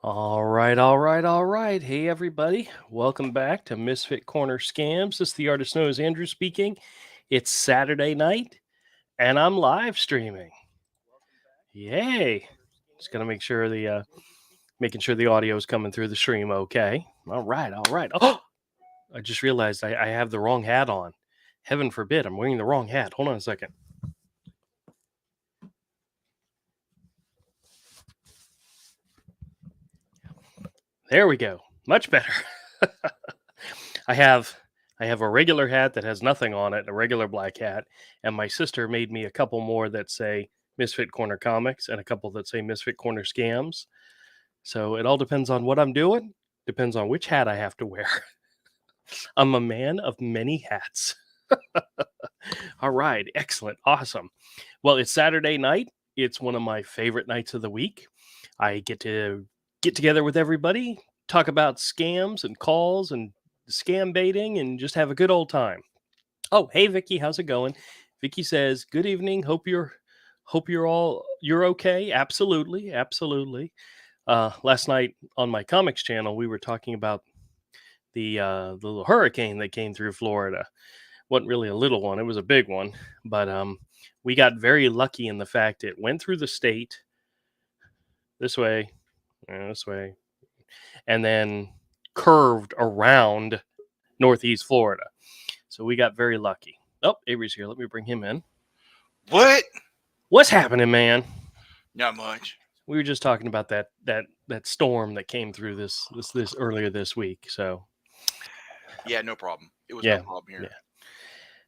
All right, all right, all right. Hey, everybody. Welcome back to Misfit Corner Scams. This is the artist known as Andrew speaking. It's Saturday night, and I'm live streaming. Yay. Just going to making sure the audio is coming through the stream okay. All right, all right. Oh, I just realized I have the wrong hat on. Heaven forbid, I'm wearing the wrong hat. Hold on a second. There we go. Much better. I have I have a regular hat that has nothing on it, a regular black hat, and my sister made me a couple more that say Misfit Corner Comics and a couple that say Misfit Corner Scams. So it all depends on what I'm doing, depends on which hat I have to wear. I'm a man of many hats. All right, excellent, awesome. Well, it's Saturday night. It's one of my favorite nights of the week. I get to get together with everybody, talk about scams and calls and scam baiting, and just have a good old time. Oh, hey Vicky, how's it going? Vicky says, "Good evening. Hope you're okay." Absolutely, absolutely. Last night on my comics channel, we were talking about the little hurricane that came through Florida. Wasn't really a little one; it was a big one. But we got very lucky in the fact it went through the state this way, this way, and then curved around Northeast Florida. So we got very lucky. Oh, Avery's here. Let me bring him in. What? What's happening, man? Not much. We were just talking about that storm that came through this earlier this week. So Yeah, no problem. It was no yeah, problem yeah, here.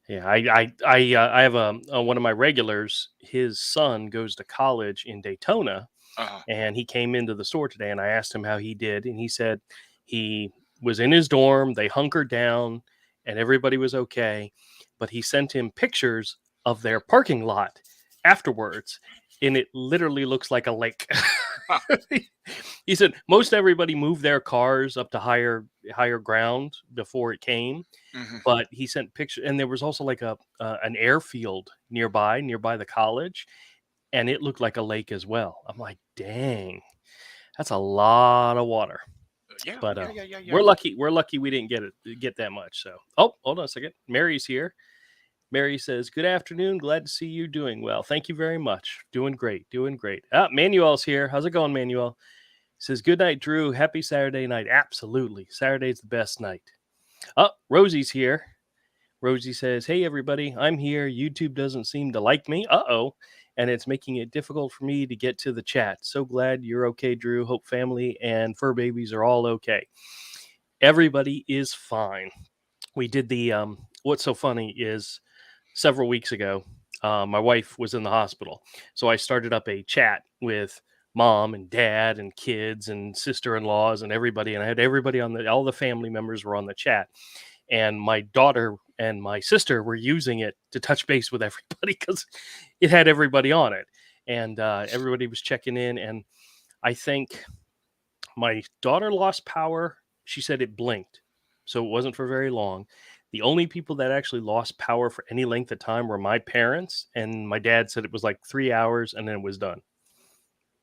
yeah. I have a one of my regulars. His son goes to college in Daytona, Uh-huh. and he came into the store today, and I asked him how he did, and he said he was in his dorm. They hunkered down, and everybody was okay. But he sent him pictures of their parking lot afterwards, and it literally looks like a lake. He said most everybody moved their cars up to higher ground before it came, hmm but he sent pictures, and there was also like a an airfield nearby the college, and it looked like a lake as well. I'm like, dang, that's a lot of water. Yeah, But yeah, yeah, yeah, yeah. we're lucky we didn't get that much. So oh, hold on a second, Mary's here. Mary says, "Good afternoon. Glad to see you doing well. Thank you very much. Doing great. Doing great." Ah, Manuel's here. How's it going, Manuel? Says, "Good night, Drew. Happy Saturday night." Absolutely. Saturday's the best night. Oh, Rosie's here. Rosie says, "Hey, everybody. I'm here. YouTube doesn't seem to like me. Uh-oh. And it's making it difficult for me to get to the chat. So glad you're okay, Drew. Hope family and fur babies are all okay." Everybody is fine. We did what's so funny is several weeks ago, my wife was in the hospital. So I started up a chat with mom and dad and kids and sister-in-laws and everybody. And I had everybody all the family members were on the chat. And my daughter and my sister were using it to touch base with everybody because it had everybody on it. And everybody was checking in. And I think my daughter lost power. She said it blinked. So it wasn't for very long. The only people that actually lost power for any length of time were my parents, and my dad said it was like 3 hours and then it was done.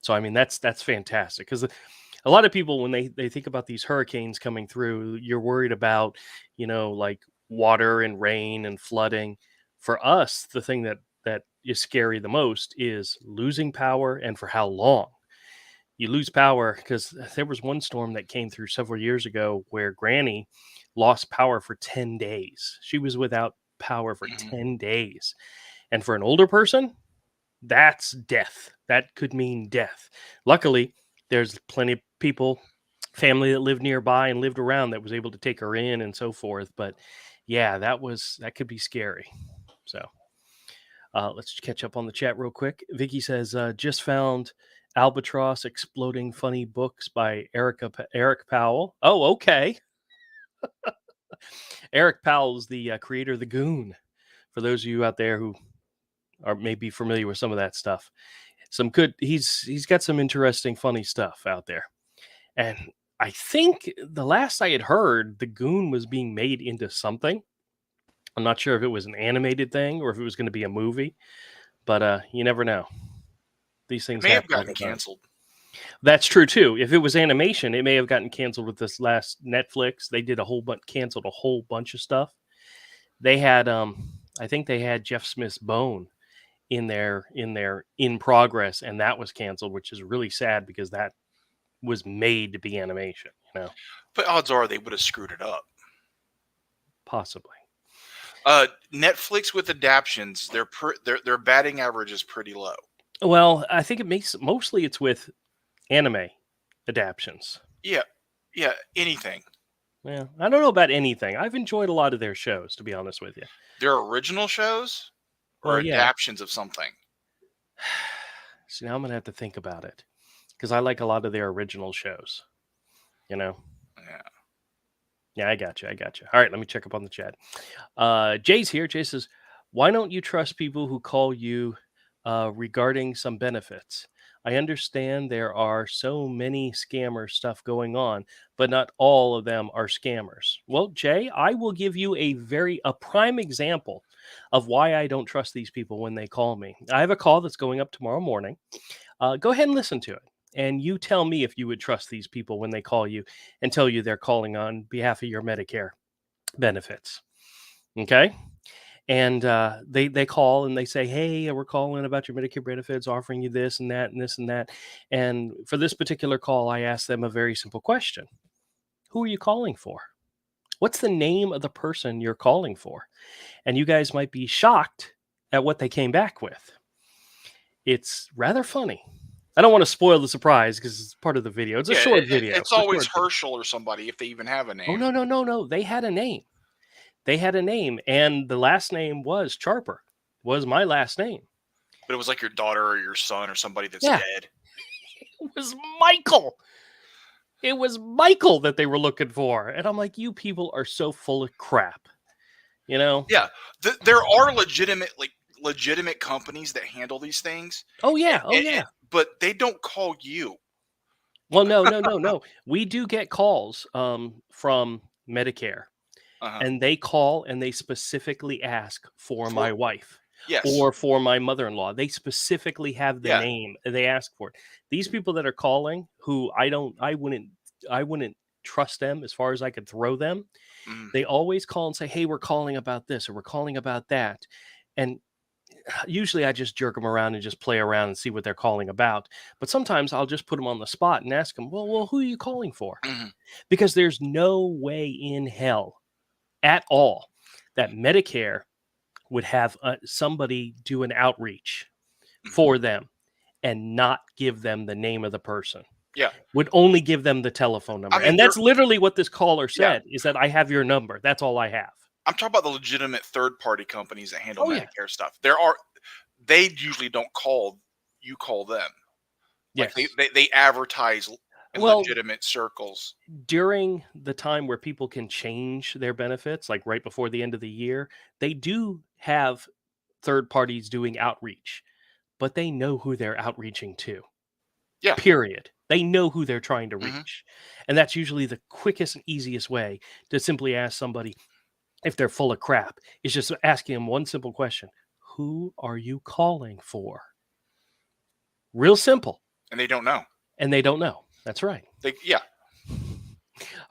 So I mean that's fantastic because a lot of people when they think about these hurricanes coming through, you're worried about like water and rain and flooding. For us, the thing that is scary the most is losing power and for how long you lose power because there was one storm that came through several years ago where Granny lost power for 10 days. She was without power for hmm 10 days. And for an older person, that's death. That could mean death. Luckily, there's plenty of people, family that lived nearby and lived around that was able to take her in and so forth. But yeah, that could be scary. So let's catch up on the chat real quick. Vicky says, just found Albatross Exploding Funny Books by Eric Powell. Oh, okay. Eric Powell is the creator of The Goon. For those of you out there who are maybe familiar with some of that stuff, he's got some interesting, funny stuff out there. And I think the last I had heard, The Goon was being made into something. I'm not sure if it was an animated thing or if it was going to be a movie, but you never know. These It things may have happen all gotten the time. canceled. That's true too. If it was animation, it may have gotten canceled with this last Netflix. They did canceled a whole bunch of stuff. They had, I think they had Jeff Smith's Bone in their in progress, and that was canceled, which is really sad because that was made to be animation. But odds are they would have screwed it up. Possibly. Netflix with adaptions, their batting average is pretty low. Well, I think mostly it's with anime adaptions. Yeah, anything. Yeah, I don't know about anything. I've enjoyed a lot of their shows, to be honest with you. Their original shows or Well, yeah. adaptions of something. See, now I'm gonna have to think about it because I like a lot of their original shows. Yeah. Yeah, I got you. All right, let me check up on the chat. Jay's here. Jay says, "Why don't you trust people who call you regarding some benefits? I understand there are so many scammer stuff going on, but not all of them are scammers." Well, Jay, I will give you a prime example of why I don't trust these people when they call me. I have a call that's going up tomorrow morning. Go ahead and listen to it. And you tell me if you would trust these people when they call you and tell you they're calling on behalf of your Medicare benefits. Okay. And they call and they say, "Hey, we're calling about your Medicare benefits, offering you this and that and this and that." And for this particular call, I asked them a very simple question: Who are you calling for? What's the name of the person you're calling for? And you guys might be shocked at what they came back with. It's rather funny. I don't want to spoil the surprise because it's part of the video. It's a short video. It's always Herschel or somebody if they even have a name. Oh, no. They had a name. And the last name was Charper, was my last name. But it was like your daughter or your son or somebody that's dead. It was Michael. It was Michael that they were looking for. And I'm like, you people are so full of crap. Yeah. There are legitimate companies that handle these things. Oh, yeah. But they don't call you. Well, no. We do get calls from Medicare. And they call and they specifically ask for my wife. Yes. Or for my mother-in-law. They specifically have the name. They ask for it. These people that are calling, who I wouldn't trust them as far as I could throw them. They always call and say, "Hey, we're calling about this or we're calling about that." And usually I just jerk them around and just play around and see what they're calling about. But sometimes I'll just put them on the spot and ask them, well, who are you calling for? Because there's no way in hell at all that Medicare would have somebody do an outreach for them and not give them the name of the person. Yeah. Would only give them the telephone number. And that's literally what this caller said, is that I have your number. That's all I have. I'm talking about the legitimate third-party companies that handle Medicare stuff. They usually don't call, you call them. Yes. Like they advertise in legitimate circles. During the time where people can change their benefits, like right before the end of the year, they do have third parties doing outreach, but they know who they're outreaching to. Yeah. Period. They know who they're trying to reach. And that's usually the quickest and easiest way to simply ask somebody if they're full of crap, is just asking them one simple question: who are you calling for? Real simple. And they don't know. That's right. Yeah.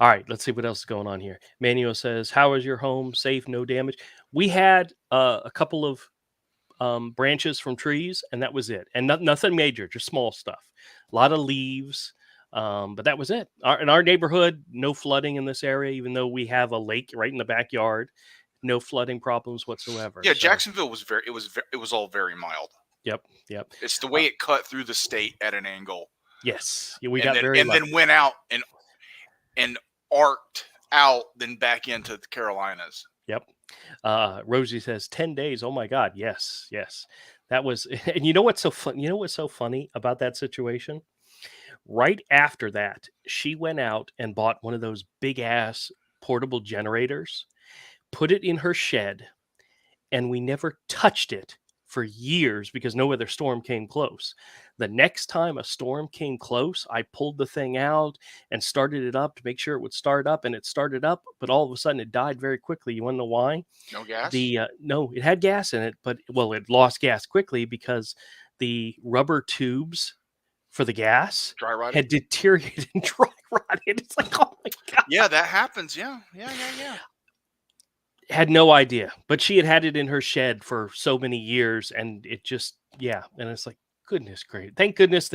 All right, let's see what else is going on here. Manuel says, "How is your home? Safe, no damage?" We had a couple of branches from trees, and that was it. And nothing major, just small stuff. A lot of leaves, but that was it. In our neighborhood, no flooding in this area, even though we have a lake right in the backyard. No flooding problems whatsoever. Yeah, so Jacksonville was it was all very mild. Yep. It's the way it cut through the state at an angle. Yes, we and got then, very and lucky. then went out and arced out, then back into the Carolinas. Yep. Rosie says 10 days. Oh my God. Yes. That was, and you know what's so fun? You know what's so funny about that situation? Right after that, she went out and bought one of those big ass portable generators, put it in her shed, and we never touched it for years because no other storm came close. The next time a storm came close, I pulled the thing out and started it up to make sure it would start up, and it started up, but all of a sudden it died very quickly. You want to know why? No gas? No, it had gas in it, but it lost gas quickly because the rubber tubes for the gas Dry rotted. had deteriorated and dry rotted. It's like, oh my God. Yeah, that happens. Yeah. Had no idea, but she had it in her shed for so many years, and it just, yeah. And it's like, goodness great. Thank goodness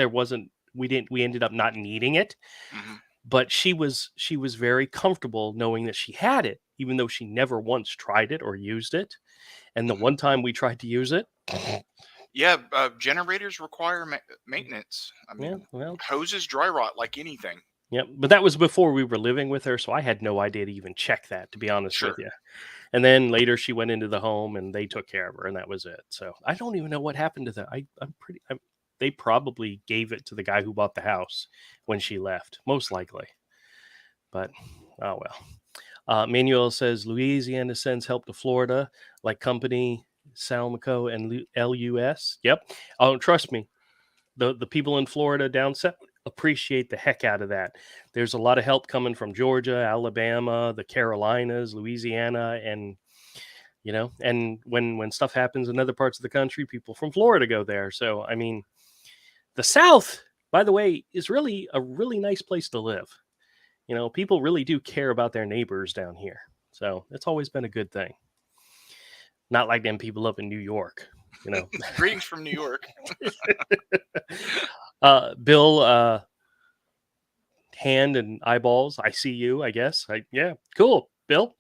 we ended up not needing it. Mhm. But she was very comfortable knowing that she had it, even though she never once tried it or used it. And the one time we tried to use it, Yeah, generators require maintenance. I yeah, mean, well, hoses dry rot like anything. yeah. But that was before we were living with her, so I had no idea to even check that, to be honest with Sure. you. And then later she went into the home and they took care of her, and that was it. So I don't even know what happened to that. They probably gave it to the guy who bought the house when she left, most likely. But oh well. Manuel says Louisiana sends help to Florida, like company Salmaco and LUS. Yep. Oh, trust me, the people in Florida down south appreciate the heck out of that. There's a lot of help coming from Georgia, Alabama, the Carolinas, Louisiana, and and when stuff happens in other parts of the country, people from Florida go there. So I mean, the South, by the way, is really a really nice place to live. People really do care about their neighbors down here. So it's always been a good thing. Not like them people up in New York. Greetings from New York. Bill, hand and eyeballs. I see you, I guess. Yeah, cool. Bill.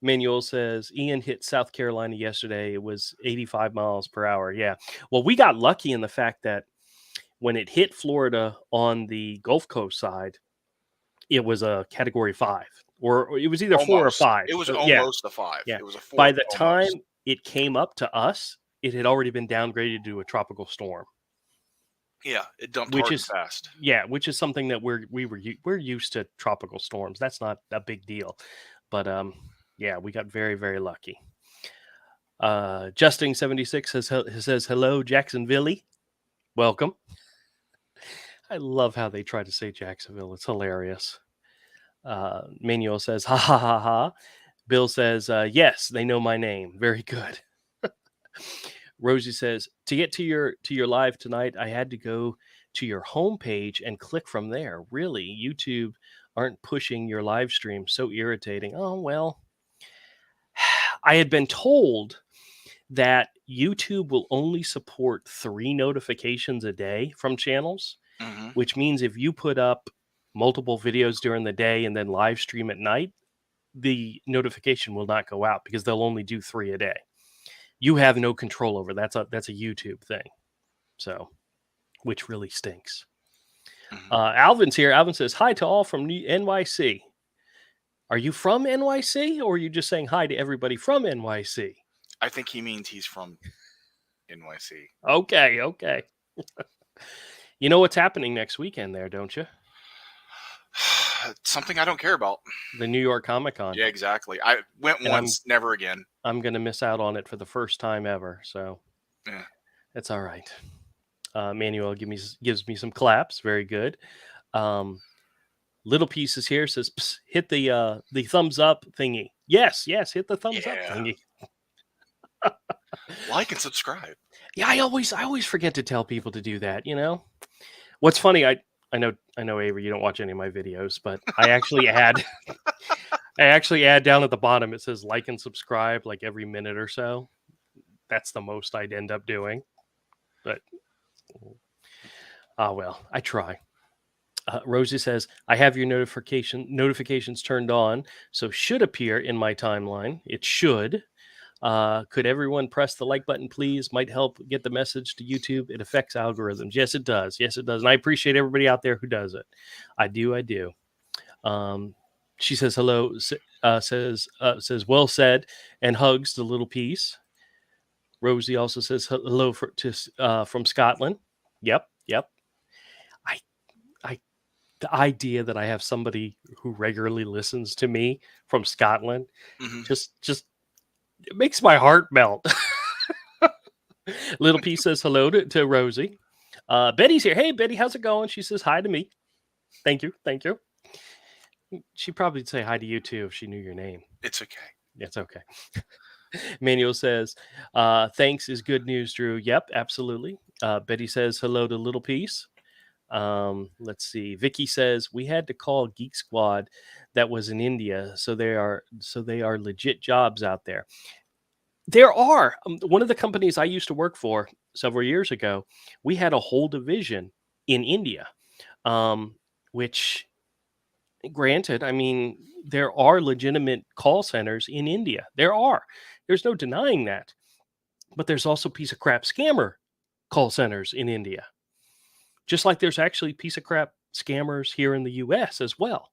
Manuel says Ian hit South Carolina yesterday. It was 85 miles per hour. Yeah. Well, we got lucky in the fact that when it hit Florida on the Gulf Coast side, it was a category 5, or it was either 4 or 5. It was Yeah. almost a 5. Yeah. It was a 4. By the time Almost. it came up to us, it had already been downgraded to a tropical storm. Yeah, it dumped Which hard is and fast. Yeah, which is something that we're used to tropical storms. That's not a big deal. But yeah, we got very, very lucky. Justing76 says hello, Jacksonville. Welcome. I love how they try to say Jacksonville. It's hilarious. Manuel says ha ha ha ha. Bill says yes, they know my name. Very good. Rosie says, to get to your live tonight, I had to go to your homepage and click from there. Really, YouTube aren't pushing your live stream. So irritating. Oh well. I had been told that YouTube will only support 3 notifications a day from channels, which means if you put up multiple videos during the day and then live stream at night, the notification will not go out because they'll only do 3 a day. You have no control over that's a YouTube thing. So, which really stinks. Alvin's here. Alvin says hi to all from NYC. Are you from NYC, or are you just saying hi to everybody from NYC? I think he means he's from NYC. Okay. You know what's happening next weekend there, don't you? Something I don't care about. The New York Comic Con. Yeah, exactly. I went once, never again. I'm going to miss out on it for the first time ever. So yeah, that's all right. Manuel gives me some claps. Very good. Little Pieces here says, hit the thumbs up thingy. Yes, hit the thumbs up thingy. Like and subscribe. Yeah, I always forget to tell people to do that. What's funny, I know Avery, you don't watch any of my videos, but I actually add down at the bottom, it says like and subscribe like every minute or so. That's the most I'd end up doing. But well, I try. Rosie says, I have your notifications turned on, so should appear in my timeline. It should. Could everyone press the like button, please? Might help get the message to YouTube. It affects algorithms. Yes, it does. And I appreciate everybody out there who does it. I do. She says hello, says well said, and hugs the little piece. Rosie also says hello from Scotland. Yep. The idea that I have somebody who regularly listens to me from Scotland just it makes my heart melt. Little P says hello to Rosie. Betty's here. Hey, Betty, how's it going? She says hi to me. Thank you. She'd probably say hi to you too if she knew your name. It's okay. It's okay. Manuel says, thanks is good news, Drew. Yep, absolutely. Betty says hello to Little Piece. Let's see. Vicky says we had to call Geek Squad that was in India, so they are legit jobs out there. There are one of the companies I used to work for several years ago. We had a whole division in India, um, which, granted, I mean, there are legitimate call centers in India. There are. There's no denying that. But there's also piece of crap scammer call centers in India. Just like there's actually piece of crap scammers here in the US as well.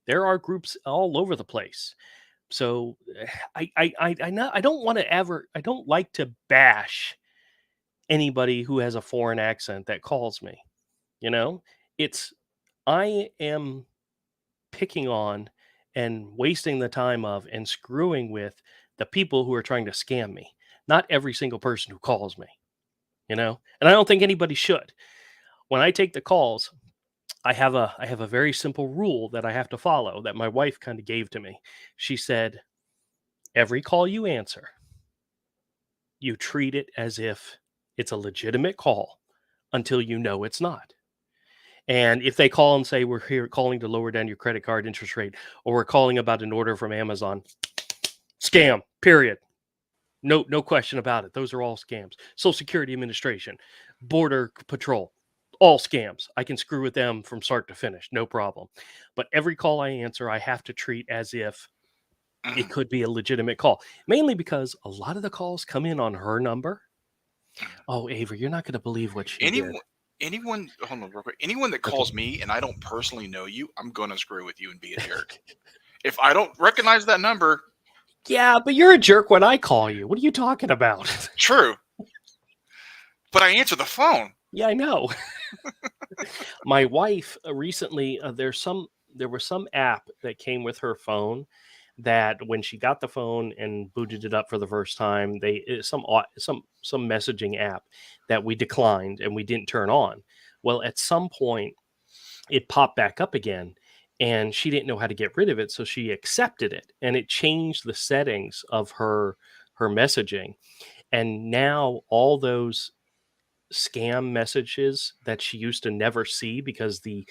There are groups all over the place. So I don't want to ever, I don't like to bash anybody who has a foreign accent that calls me. You know, it's, I am picking on and wasting the time of and screwing with the people who are trying to scam me, not every single person who calls me, you know? And I don't think anybody should. When I take the calls, I have a very simple rule that I have to follow that my wife kind of gave to me. She said, every call you answer, you treat it as if it's a legitimate call until you know it's not. And if they call and say, we're here calling to lower down your credit card interest rate, or we're calling about an order from Amazon, scam, period. No question about it. Those are all scams. Social Security Administration, Border Patrol, all scams. I can screw with them from start to finish, no problem. But every call I answer, I have to treat as if it could be a legitimate call, mainly because a lot of the calls come in on her number. Oh, Avery, you're not going to believe what she did. Anyone, hold on real quick. Anyone that calls me and I don't personally know you, I'm gonna screw with you and be a jerk. If I don't recognize that number, yeah, but you're a jerk when I call you. What are you talking about? True, but I answer the phone. Yeah, I know. My wife recently, there was some app that came with her phone that when she got the phone and booted it up for the first time, some messaging app that we declined and we didn't turn on. Well, at some point, it popped back up again, and she didn't know how to get rid of it, so she accepted it, and it changed the settings of her messaging, and now all those scam messages that she used to never see because the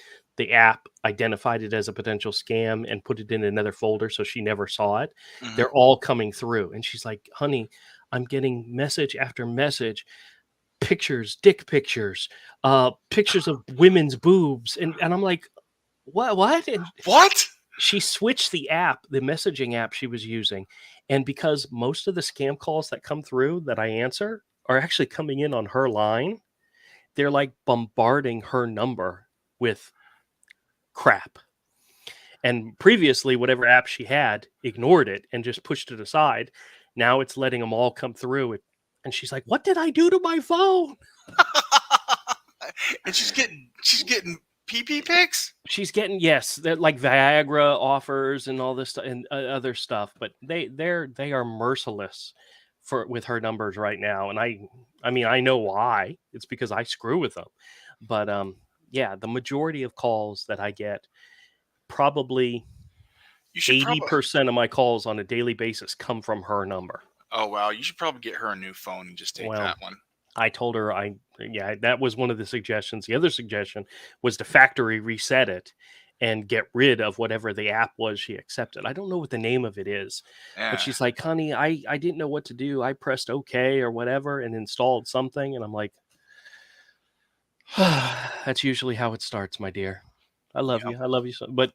app identified it as a potential scam and put it in another folder so she never saw it. Mhm. They're all coming through, and she's like, honey, I'm getting message after message, pictures, dick pictures, pictures of women's boobs, and I'm like, what? And What? she switched the app, the messaging app she was using, and because most of the scam calls that come through that I answer are actually coming in on her line, they're like bombarding her number with crap. And previously, whatever app she had ignored it and just pushed it aside. Now it's letting them all come through. And she's like, what did I do to my phone? And she's getting pee pics. She's getting, yes, they're like Viagra offers and all this stuff and other stuff, but they are merciless with her numbers right now. And I mean, I know why. It's because I screw with them. But yeah, the majority of calls that I get, probably You should 80% of my calls on a daily basis come from her number. Oh wow, you should probably get her a new phone and just take that one. I told her that was one of the suggestions. The other suggestion was to factory reset it and get rid of whatever the app was she accepted. I don't know what the name of it is, but she's like, honey, I didn't know what to do. I pressed OK or whatever and installed something. And I'm like, that's usually how it starts, my dear. I love you. I love you. But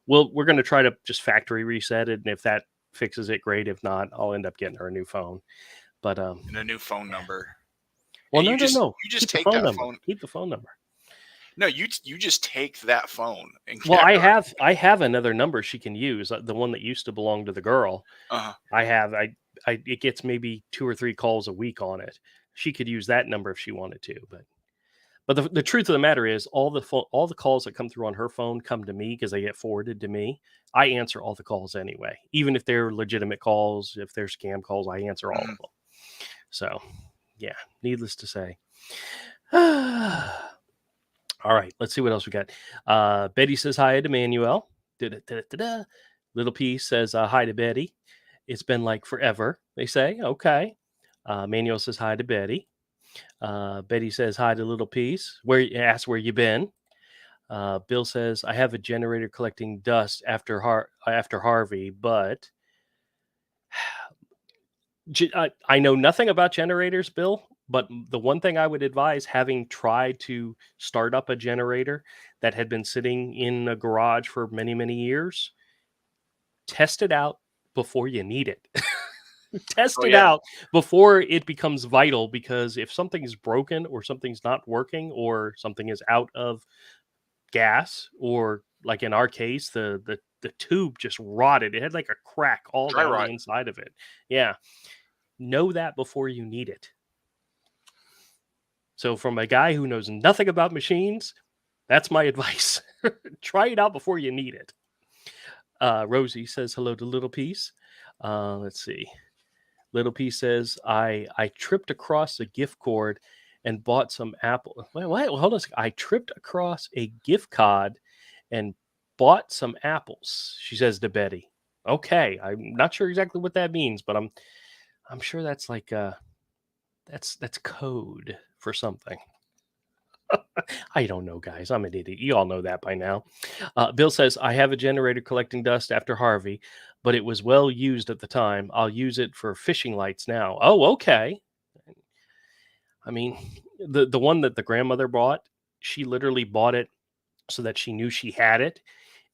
we're going to try to just factory reset it. And if that fixes it, great. If not, I'll end up getting her a new phone. But and a new phone number. Well, no. You just take that phone. Keep the phone number. No, you just take that phone. And well, I have another number she can use. The one that used to belong to the girl. It gets maybe 2 or 3 calls a week on it. She could use that number if she wanted to. But the truth of the matter is, all the calls that come through on her phone come to me because they get forwarded to me. I answer all the calls anyway, even if they're legitimate calls. If they're scam calls, I answer all of them. So, yeah, needless to say. All right, let's see what else we got. Betty says hi to Manuel. Little P says hi to Betty. It's been like forever, they say. Okay. Manuel says hi to Betty. Betty says hi to Little Piece. Asks where you been. Bill says I have a generator collecting dust after Harvey, but I know nothing about generators, Bill. But the one thing I would advise, having tried to start up a generator that had been sitting in a garage for many, many years, test it out before you need it. Test Oh it yeah, out before it becomes vital, because if something's broken or something's not working or something is out of gas, or like in our case, the tube just rotted. It had like a crack all dry down the rot. inside of it. Yeah. Know that before you need it. So from a guy who knows nothing about machines, that's my advice. Try it out before you need it. Rosie says hello to Little Piece. Let's see. Little P says, I tripped across a gift card and bought some apple. Wait, hold on a second. I tripped across a gift card and bought some apples. She says to Betty. Okay, I'm not sure exactly what that means, but I'm sure that's like that's code for something. I don't know, guys. I'm an idiot. You all know that by now. Bill says, I have a generator collecting dust after Harvey, but it was well used at the time. I'll use it for fishing lights now. Oh, okay. I mean, the one that the grandmother bought, she literally bought it so that she knew she had it,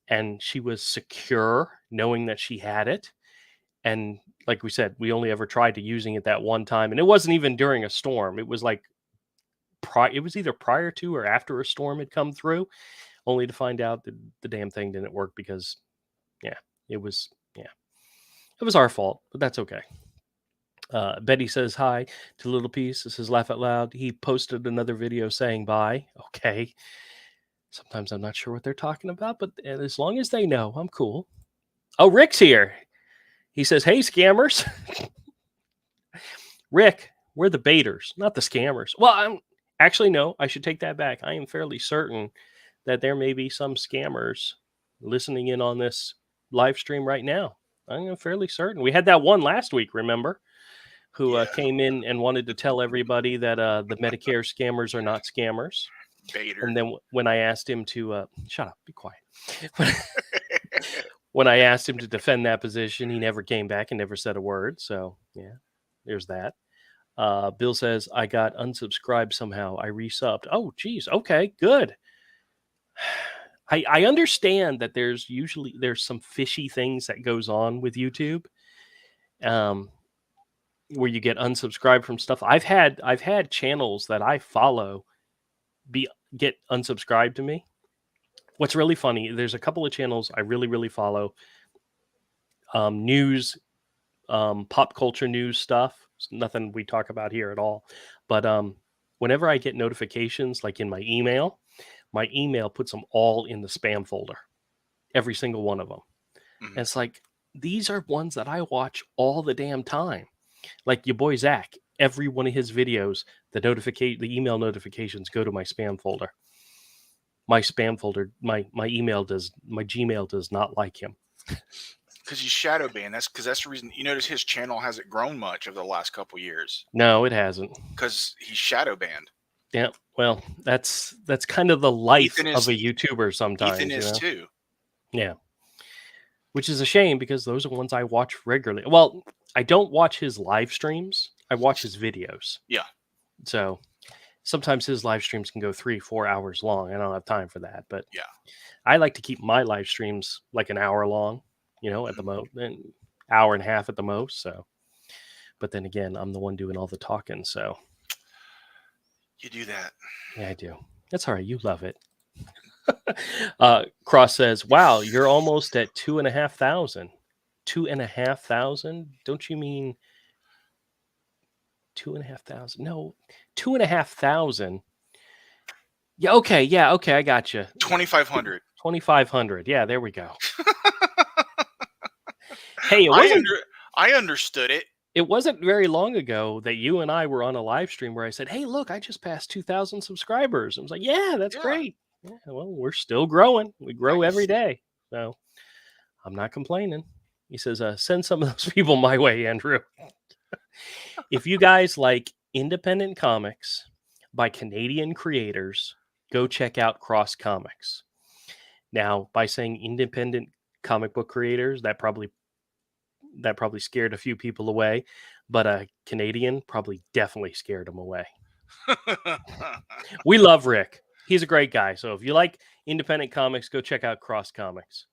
and she was secure knowing that she had it. And like we said, we only ever tried to using it that one time, and it wasn't even during a storm. It was like it was either prior to or after a storm had come through, only to find out that the damn thing didn't work because, yeah, it was, yeah, it was our fault, but that's okay. Betty says hi to Little Piece. This is Laugh Out Loud. He posted another video saying bye. Okay. Sometimes I'm not sure what they're talking about, but as long as they know, I'm cool. Oh, Rick's here. He says, hey, scammers. Rick, we're the baiters, not the scammers. Well, I'm actually, no, I should take that back. I am fairly certain that there may be some scammers listening in on this live stream right now. I'm fairly certain. We had that one last week, remember? Who Yeah, came in and wanted to tell everybody that the Medicare scammers are not scammers. Bader. And then when I asked him to shut up, be quiet. When I asked him to defend that position, he never came back and never said a word. So yeah, there's that. Bill says I got unsubscribed somehow. I resubbed. Oh, geez. Okay, good. I understand that there's some fishy things that goes on with YouTube, where you get unsubscribed from stuff. I've had channels that I follow get unsubscribed to me. What's really funny, there's a couple of channels I really follow. News, pop culture news stuff. It's nothing we talk about here at all. But whenever I get notifications, like in my email puts them all in the spam folder. Every single one of them. Mhm. And it's like, these are ones that I watch all the damn time. Like your boy Zach, every one of his videos, the email notifications go to my spam folder. My spam folder, my Gmail does not like him. Because he's shadow banned. That's because that's the reason. You notice his channel hasn't grown much over the last couple years No, it hasn't. because he's shadow banned. Yeah, well, that's kind of the life Ethan of is a YouTuber sometimes, Ethan is too. Yeah. Which is a shame because those are ones I watch regularly. Well, I don't watch his live streams. I watch his videos. Yeah. So sometimes his live streams can go 3-4 hours long. I don't have time for that, but Yeah. I like to keep my live streams like an hour long, at the most, an hour and a half at the most. So, but then again, I'm the one doing all the talking. So You do that. yeah, I do. That's all right. You love it. Cross says, wow, you're almost at 2,500. 2,500? Don't you mean 2,500? No, 2,500. Yeah, okay, I got you. 2,500. 2,500. Yeah, there we go. Hey, I understood it. It wasn't very long ago that you and I were on a live stream where I said, hey, look, I just passed 2,000 subscribers. I was like, yeah, that's great. Yeah, well, we're still growing. We grow every day. So I'm not complaining. He says, send some of those people my way, Andrew. If you guys independent comics by Canadian creators, go check out Cross Comics. Now, by saying independent comic book creators, that probably scared a few people away, but a Canadian probably definitely scared them away. We love Rick. He's a great guy. So if you like independent comics, go check out Cross Comics.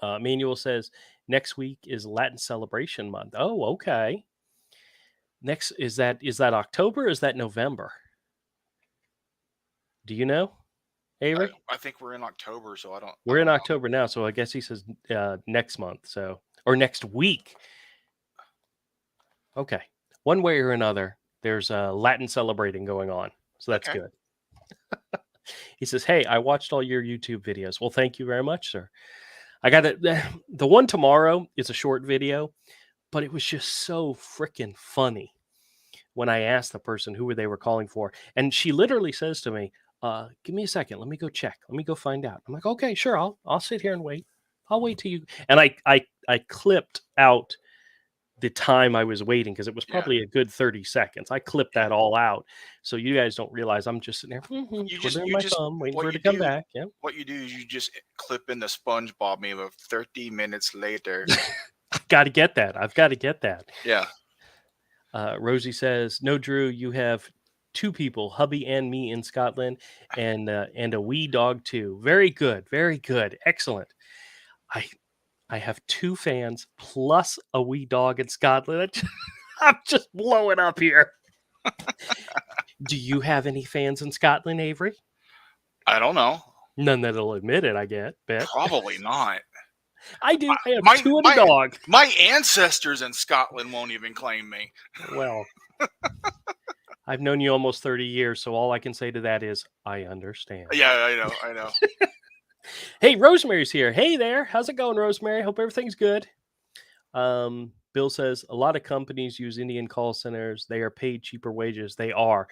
Manuel says next week is Latin Celebration Month. Oh, okay. Next is that October or is that November? Do you know, Avery? I think we're in October, so I don't. We're in know. October now, so I guess he says next month, so or next week. Okay, one way or another, there's a Latin celebrating going on, so that's Okay. good. He says, "Hey, I watched all your YouTube videos." Well, thank you very much, sir. I got it. The one tomorrow is a short video, but it was just so freaking funny when I asked the person who they were calling for, and she literally says to me, "Give me a second. Let me go check. Let me go find out." I'm like, "Okay, sure. I'll sit here and wait. I'll wait till you." And I clipped out the time I was waiting because it was Yeah. probably a good 30 seconds. I clipped that all out, so you guys don't realize I'm just sitting there twiddling my thumb, waiting for her to come back. Yeah, What you do is you just clip in the SpongeBob meme of 30 minutes later. got to get that. I've got to get that. Yeah. Rosie says, "No, Drew, you have two people, hubby and me, in Scotland, and a wee dog too. Very good, excellent. I have two fans plus a wee dog in Scotland. I'm just blowing up here. Do you have any fans in Scotland, Avery? I don't know. None that'll admit it, I bet. Probably not. I do. I have two and a dog. My ancestors in Scotland won't even claim me. Well, I've known you almost 30 years, so all I can say to that is, I understand. Yeah, I know. Hey, Rosemary's here. Hey there. How's it going, Rosemary? Hope everything's good. Bill says, a lot of companies use Indian call centers. They are paid cheaper wages. They are.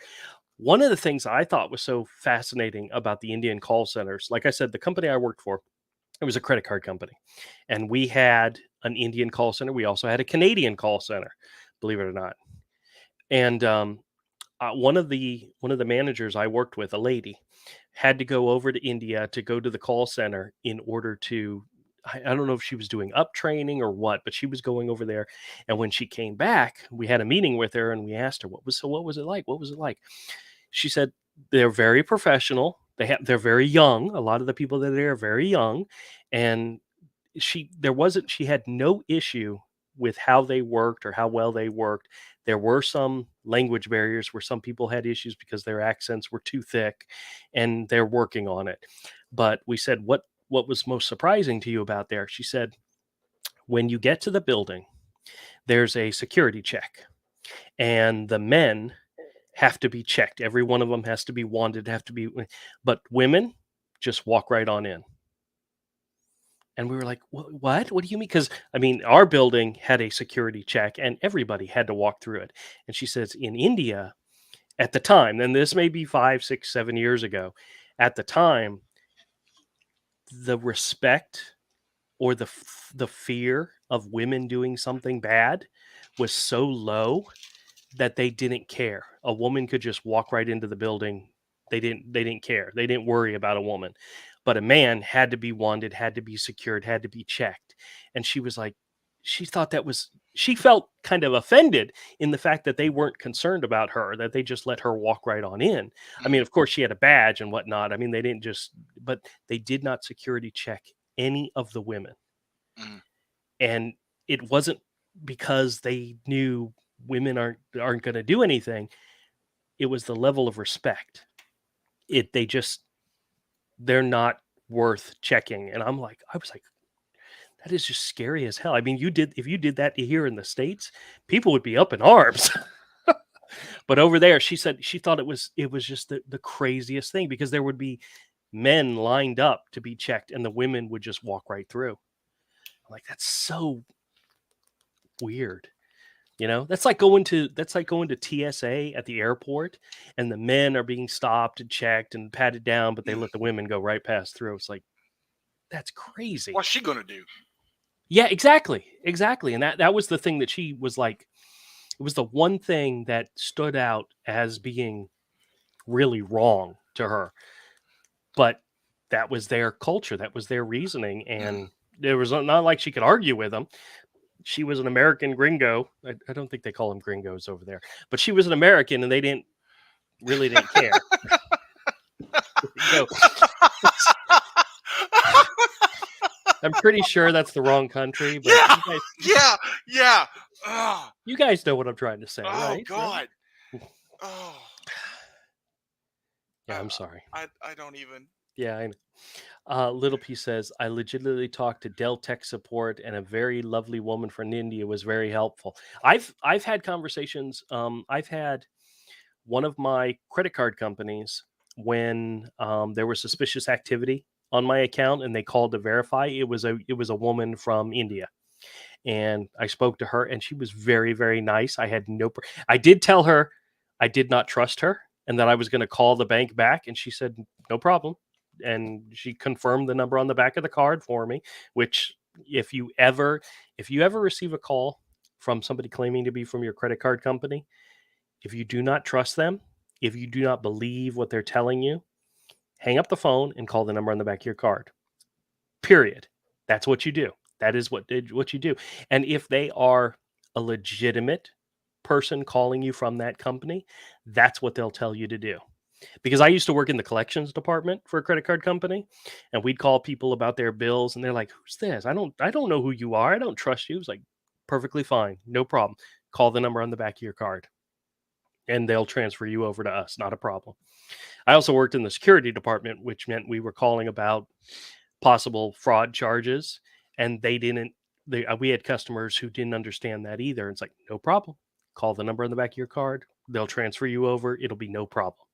One of the things I thought was so fascinating about the Indian call centers, like I said, the company I worked for, it was a credit card company. And we had an Indian call center. We also had a Canadian call center, believe it or not. And one of the managers I worked with, a lady, had to go over to India to go to the call center in order to, I don't know if she was doing up training or what, but she was going over there. And when she came back, we had a meeting with her and we asked her, what was it like? What was it like? She said, they're very professional. They're very young. A lot of the people that are there are very young. And she had no issue with how they worked or how well they worked. There were some language barriers where some people had issues because their accents were too thick, and they're working on it. But we said, what was most surprising to you about there? She said, when you get to the building, there's a security check, and the men have to be checked. Every one of them has to be wanted, but women just walk right on in. And we were like, what? What do you mean? Because, I mean, our building had a security check and everybody had to walk through it. And she says, in India, at the time, and this may be 5, 6, 7 years ago, at the time, the respect or the fear of women doing something bad was so low that they didn't care. A woman could just walk right into the building. They didn't care. They didn't worry about a woman. But a man had to be wanted, had to be secured, had to be checked. And she was like, she felt kind of offended in the fact that they weren't concerned about her, that they just let her walk right on in. I mean, of course, she had a badge and whatnot. I mean, but they did not security check any of the women. Mm. And it wasn't because they knew women aren't going to do anything. It was the level of respect. They're not worth checking. And I was like, that is just scary as hell. I mean, if you did that here in the States, people would be up in arms. But over there, she said she thought it was just the craziest thing, because there would be men lined up to be checked and the women would just walk right through. I'm like, that's so weird. You know, that's like going to TSA at the airport and the men are being stopped and checked and patted down, but they let the women go right past through. It's like, that's crazy. What's she going to do? Yeah, exactly. And that was the thing that she was like, It was the one thing that stood out as being really wrong to her. But that was their culture. That was their reasoning. And there was not like she could argue with them. She was an American gringo. I don't think they call them gringos over there, but she was an American and they really didn't care. I'm pretty sure that's the wrong country, but yeah. You guys know what I'm trying to say, Oh right? God. Right? Oh. Yeah, I'm sorry. I don't even. Yeah, I know. Little P says, I legitimately talked to Dell tech support, and a very lovely woman from India was very helpful. I've had conversations. I've had one of my credit card companies when there was suspicious activity on my account, and they called to verify. It was a woman from India, and I spoke to her, and she was very, very nice. I had I did tell her I did not trust her, and that I was going to call the bank back, and she said no problem, and she confirmed the number on the back of the card for me. Which, if you ever receive a call from somebody claiming to be from your credit card company, if you do not trust them, if you do not believe what they're telling you, hang up the phone and call the number on the back of your card. Period. That's what you do. That is what you do. And if they are a legitimate person calling you from that company, that's what they'll tell you to do. Because I used to work in the collections department for a credit card company, and we'd call people about their bills, and they're like, "Who's this? I don't know who you are. I don't trust you." It's like, perfectly fine, no problem. Call the number on the back of your card, and they'll transfer you over to us. Not a problem. I also worked in the security department, which meant we were calling about possible fraud charges, and we had customers who didn't understand that either. It's like, no problem. Call the number on the back of your card. They'll transfer you over. It'll be no problem.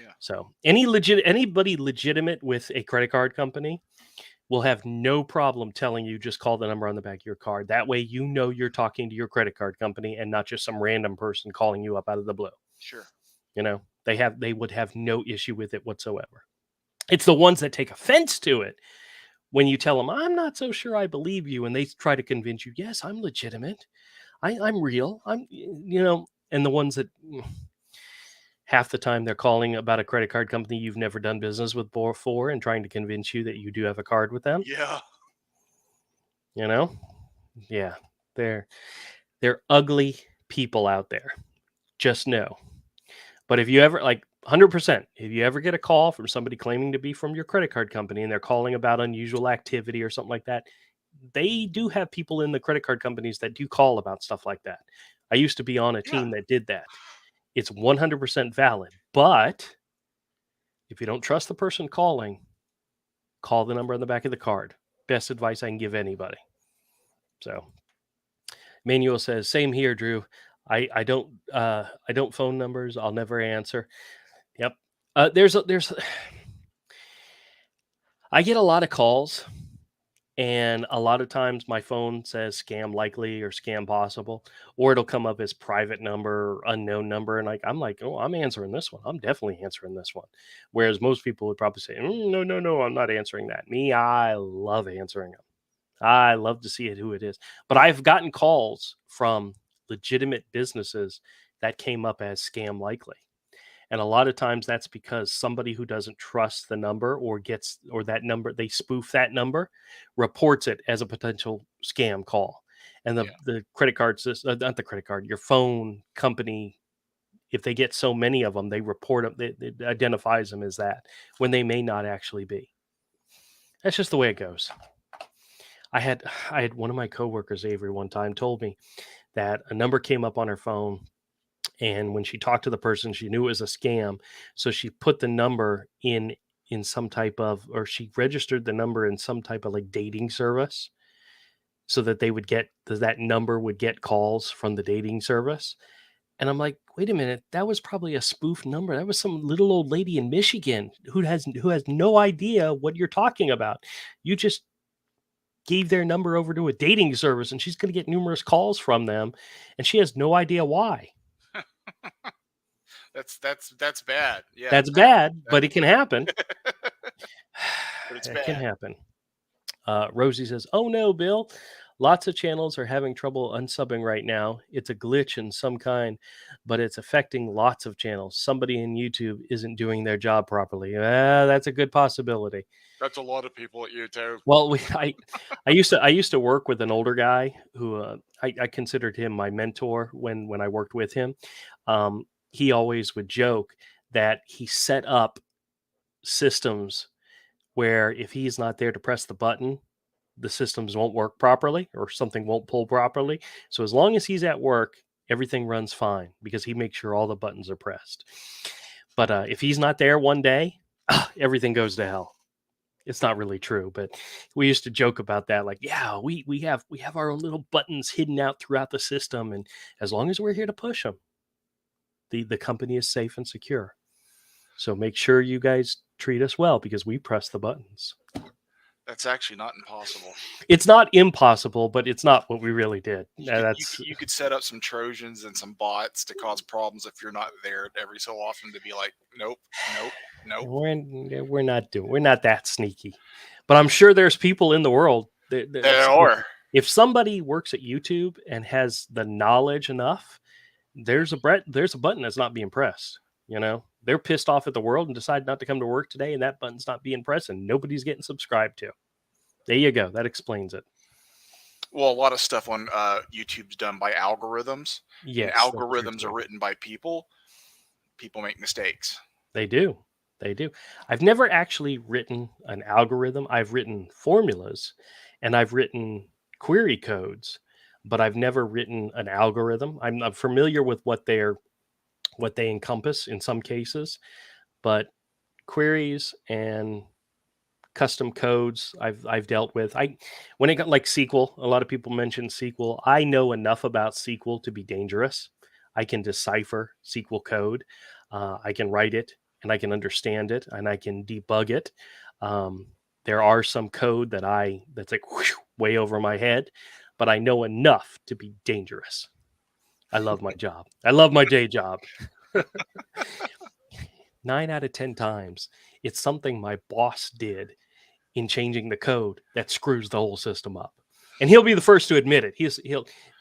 Yeah. So anybody legitimate with a credit card company will have no problem telling you just call the number on the back of your card. That way, you know you're talking to your credit card company and not just some random person calling you up out of the blue. Sure. They would have no issue with it whatsoever. It's the ones that take offense to it when you tell them, I'm not so sure I believe you, and they try to convince you, yes, I'm legitimate. I'm real. And the ones that half the time they're calling about a credit card company you've never done business with before and trying to convince you that you do have a card with them. Yeah. Yeah. They're ugly people out there. Just know. But if you ever 100%, if you ever get a call from somebody claiming to be from your credit card company and they're calling about unusual activity or something like that, they do have people in the credit card companies that do call about stuff like that. I used to be on a team that did that. It's 100% valid. But if you don't trust the person calling, call the number on the back of the card. Best advice I can give anybody. So Manuel says, same here, Drew. I don't phone numbers. I'll never answer. Yep. There's I get a lot of calls, and a lot of times my phone says scam likely or scam possible, or it'll come up as private number or unknown number. And I'm like, oh, I'm answering this one. I'm definitely answering this one. Whereas most people would probably say, no, I'm not answering that. Me, I love answering them. I love to see who it is. But I've gotten calls from legitimate businesses that came up as scam likely. And a lot of times that's because somebody who doesn't trust the number or that number, they spoof that number, reports it as a potential scam call. And the credit card system, not the credit card, your phone company, if they get so many of them, they report them, it identifies them as that when they may not actually be. That's just the way it goes. I had one of my coworkers, Avery, one time told me that a number came up on her phone, and when she talked to the person, she knew it was a scam. So she put the number in some type of, or she registered the number in some type of like dating service, so that they would get that number would get calls from the dating service. And I'm like, wait a minute, that was probably a spoof number. That was some little old lady in Michigan who has no idea what you're talking about. You just gave their number over to a dating service, and she's going to get numerous calls from them, and she has no idea why. That's bad. Yeah, That's bad, but it can happen. But it's It bad. can happen. Rosie says, "Oh no, Bill, Lots of channels are having trouble unsubbing right now. It's a glitch in some kind, but it's affecting lots of channels. Somebody in YouTube isn't doing their job properly. That's a good possibility. That's a lot of people at YouTube. Well, I used to work with an older guy who I considered him my mentor when I worked with him. He always would joke that he set up systems where if he's not there to press the button, the systems won't work properly or something won't pull properly. So as long as he's at work, everything runs fine because he makes sure all the buttons are pressed. But if he's not there one day, everything goes to hell. It's not really true, but we used to joke about that. Like, yeah, we have our own little buttons hidden out throughout the system, and as long as we're here to push them, the company is safe and secure. So make sure you guys treat us well because we press the buttons. That's actually not impossible. It's not impossible, but it's not what we really did. You could set up some Trojans and some bots to cause problems if you're not there every so often to be like, nope. We're not that sneaky. But I'm sure there's people in the world. There are. If somebody works at YouTube and has the knowledge enough, there's a button that's not being pressed. You know, they're pissed off at the world and decide not to come to work today, and that button's not being pressed, and nobody's getting subscribed to. There you go. That explains it. Well, a lot of stuff on YouTube's done by algorithms. Yes, and algorithms are written by people. People make mistakes. They do. I've never actually written an algorithm. I've written formulas, and I've written query codes, but I've never written an algorithm. I'm familiar with what they encompass in some cases, but queries and custom codes I've dealt with. When it got like SQL, a lot of people mention SQL. I know enough about SQL to be dangerous. I can decipher SQL code. I can write it and I can understand it and I can debug it. There are some code that's like whoosh, way over my head, but I know enough to be dangerous. I love my job. I love my day job. 9 out of 10 times, it's something my boss did in changing the code that screws the whole system up. And he'll be the first to admit it.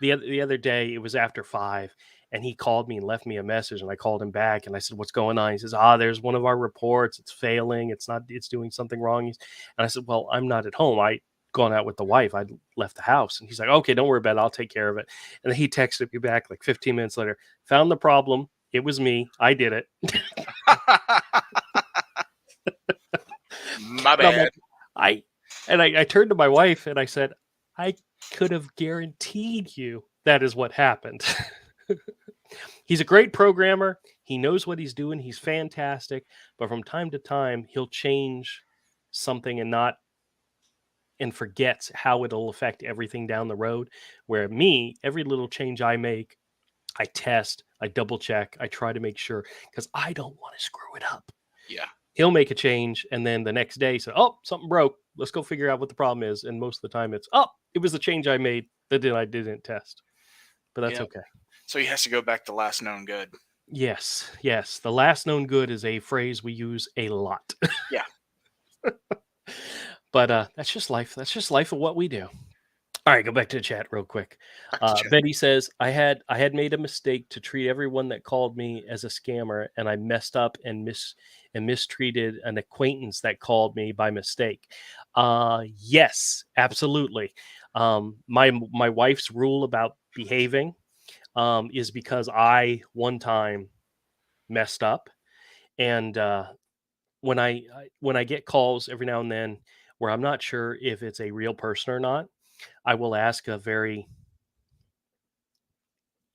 The other day, it was after 5, and he called me and left me a message, and I called him back, and I said, "What's going on?" He says, "There's one of our reports. It's failing. It's doing something wrong." And I said, "Well, I'm not at home. I'd gone out with the wife. I'd left the house." And he's like, "Okay, don't worry about it. I'll take care of it." And then he texted me back like 15 minutes later, "Found the problem. It was me. I did it." My bad. I turned to my wife and I said, "I could have guaranteed you that is what happened." He's a great programmer. He knows what he's doing. He's fantastic. But from time to time, he'll change something and forgets how it'll affect everything down the road. Where me, every little change I make, I test, I double check, I try to make sure because I don't want to screw it up. Yeah. He'll make a change and then the next day say, "Oh, something broke. Let's go figure out what the problem is." And most of the time it's, "Oh, it was the change I made that I didn't test." But that's okay. So he has to go back to last known good. Yes. The last known good is a phrase we use a lot. Yeah. But that's just life. That's just life of what we do. All right, go back to the chat real quick. Betty says, I had made a mistake to treat everyone that called me as a scammer, and I messed up and mistreated an acquaintance that called me by mistake. Yes, absolutely. My wife's rule about behaving is because I one time messed up, and when I get calls every now and then where I'm not sure if it's a real person or not, I will ask a very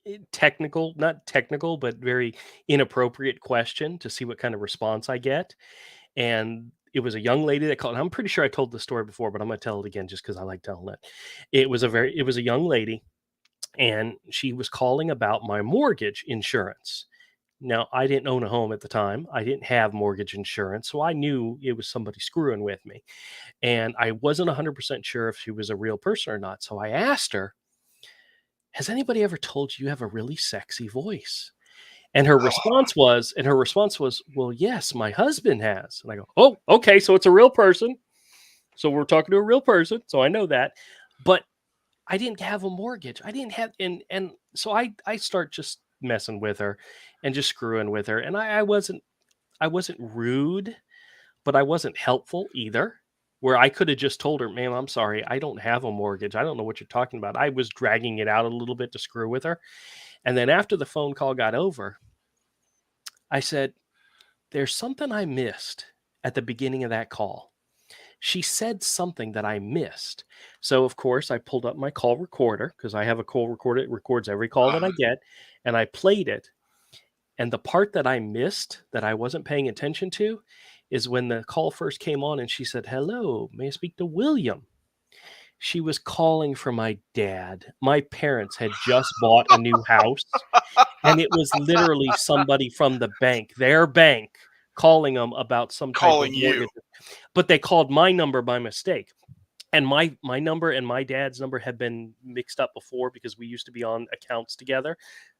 not technical, but very inappropriate question to see what kind of response I get. And it was a young lady that called. And I'm pretty sure I told the story before, but I'm going to tell it again just because I like telling it. It was a young lady, and she was calling about my mortgage insurance. Now, I didn't own a home at the time. I didn't have mortgage insurance, so I knew it was somebody screwing with me. And I wasn't 100% sure if she was a real person or not. So I asked her, "Has anybody ever told you have a really sexy voice?" And her response was, "Well, yes, my husband has." And I go, "Oh, okay, so it's a real person. So we're talking to a real person. So I know that." But I didn't have a mortgage. I didn't have, and so I start just messing with her and just screwing with her. And I wasn't rude, but I wasn't helpful either. Where I could have just told her, "Ma'am, I'm sorry, I don't have a mortgage. I don't know what you're talking about." I was dragging it out a little bit to screw with her. And then after the phone call got over, I said, "There's something I missed at the beginning of that call." She said something that I missed. So, of course, I pulled up my call recorder because I have a call recorder. It records every call that I get. And I played it. And the part that I missed that I wasn't paying attention to is when the call first came on and she said, "Hello, may I speak to William?" She was calling for my dad. My parents had just bought a new house, and it was literally somebody from the bank, their bank, calling them about some type of Calling you. mortgage. But they called my number by mistake. And my number and my dad's number had been mixed up before because we used to be on accounts together.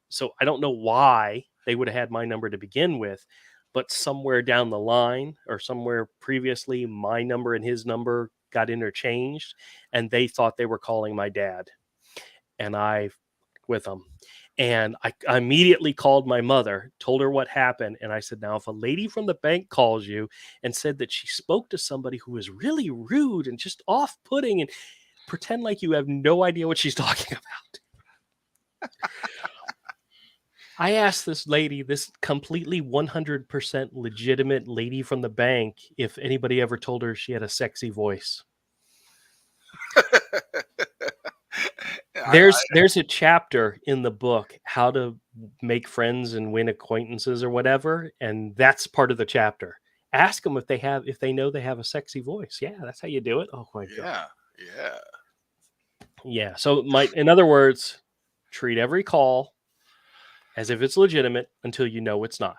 So I don't know why they would have had my number to begin with, but somewhere down the line or somewhere previously, my number and his number got interchanged, and they thought they were calling my dad, and I with them. And I immediately called my mother, told her what happened, and I said, "Now, if a lady from the bank calls you and said that she spoke to somebody who was really rude and just off-putting, and pretend like you have no idea what she's talking about." I asked this lady, this completely 100% legitimate lady from the bank, if anybody ever told her she had a sexy voice. I, There's a chapter in the book, How to Make Friends and Win Acquaintances or whatever, and that's part of the chapter. Ask them if they know they have a sexy voice. Yeah, that's how you do it. Oh my god. yeah, yeah. Yeah. So in other words, treat every call as if it's legitimate until you know it's not.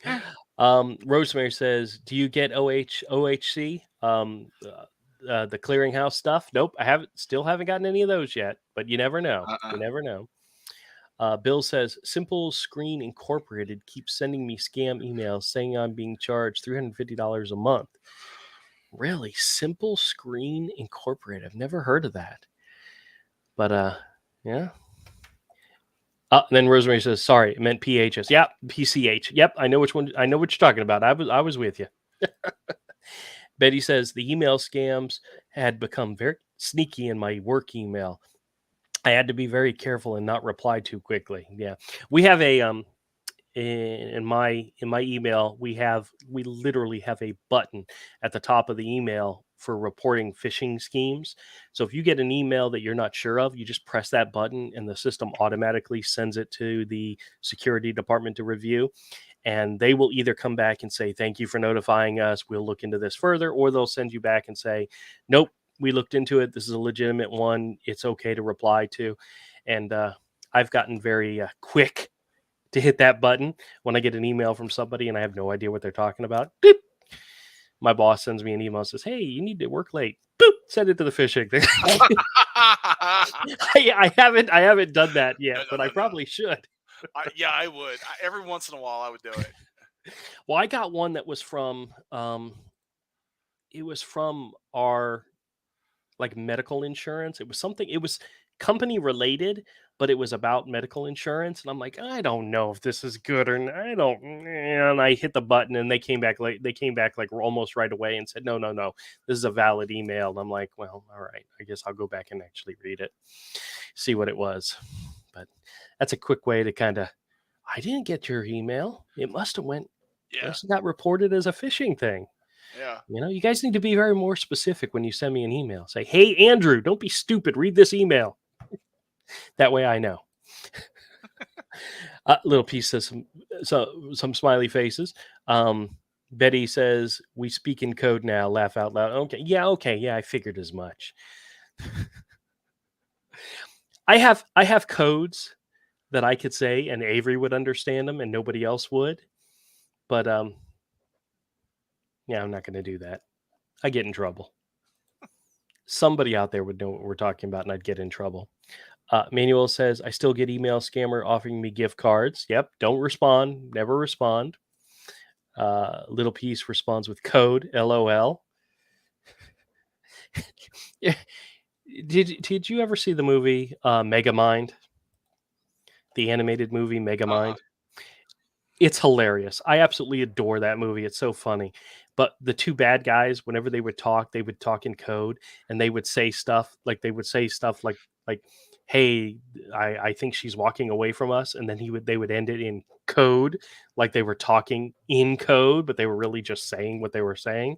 Eh. Rosemary says, "Do you get OHC? The clearinghouse stuff? Nope, still haven't gotten any of those yet, but you never know. Uh-uh. You never know." Bill says, "Simple Screen Incorporated keeps sending me scam emails saying I'm being charged $350 a month." Really? Simple Screen Incorporated? I've never heard of that. But yeah. And then Rosemary says, "Sorry, it meant PHS." Yeah, PCH. Yep, I know which one. I know what you're talking about. I was with you. Betty says the email scams had become very sneaky in my work email. I had to be very careful and not reply too quickly. Yeah, we have a in my email we literally have a button at the top of the email for reporting phishing schemes. So if you get an email that you're not sure of, you just press that button and the system automatically sends it to the security department to review, and they will either come back and say, "Thank you for notifying us, we'll look into this further," or they'll send you back and say, "Nope, we looked into it, this is a legitimate one, it's okay to reply to." And I've gotten very quick to hit that button when I get an email from somebody and I have no idea what they're talking about. Boop. My boss sends me an email and says, "Hey, you need to work late." Boop. Send it to the phishing thing. I haven't done that yet, No, but no, I no, no. probably should. Yeah, I would. Every once in a while, I would do it. Well, I got one that was from it was from our like medical insurance. It was company related, but it was about medical insurance. And I'm like, I don't know if this is good or not. I don't. And I hit the button and they came back like almost right away and said, "No, no, no, this is a valid email." And I'm like, well, all right, I guess I'll go back and actually read it, see what it was. But that's a quick way to kind of, I didn't get your email. It Yeah, must have got reported as a phishing thing. yeah. You guys need to be very more specific when you send me an email. Say, "Hey, Andrew, don't be stupid. Read this email." That way I know. Little piece of some smiley faces. Betty says, "We speak in code now. Laugh out loud." Okay. Yeah. Okay. Yeah. I figured as much. I have codes that I could say and Avery would understand them and nobody else would. But yeah, I'm not going to do that. I get in trouble. Somebody out there would know what we're talking about and I'd get in trouble. Manuel says, "I still get email scammer offering me gift cards." Yep. Don't respond. Never respond. Little Piece responds with code LOL. Yeah. Did you ever see the movie Megamind? The animated movie Uh-uh. Megamind? It's hilarious. I absolutely adore that movie. It's so funny. But the two bad guys, whenever they would talk in code, and they would say stuff like, "Hey, I think she's walking away from us," and then they would end it in code, like they were talking in code, but they were really just saying what they were saying.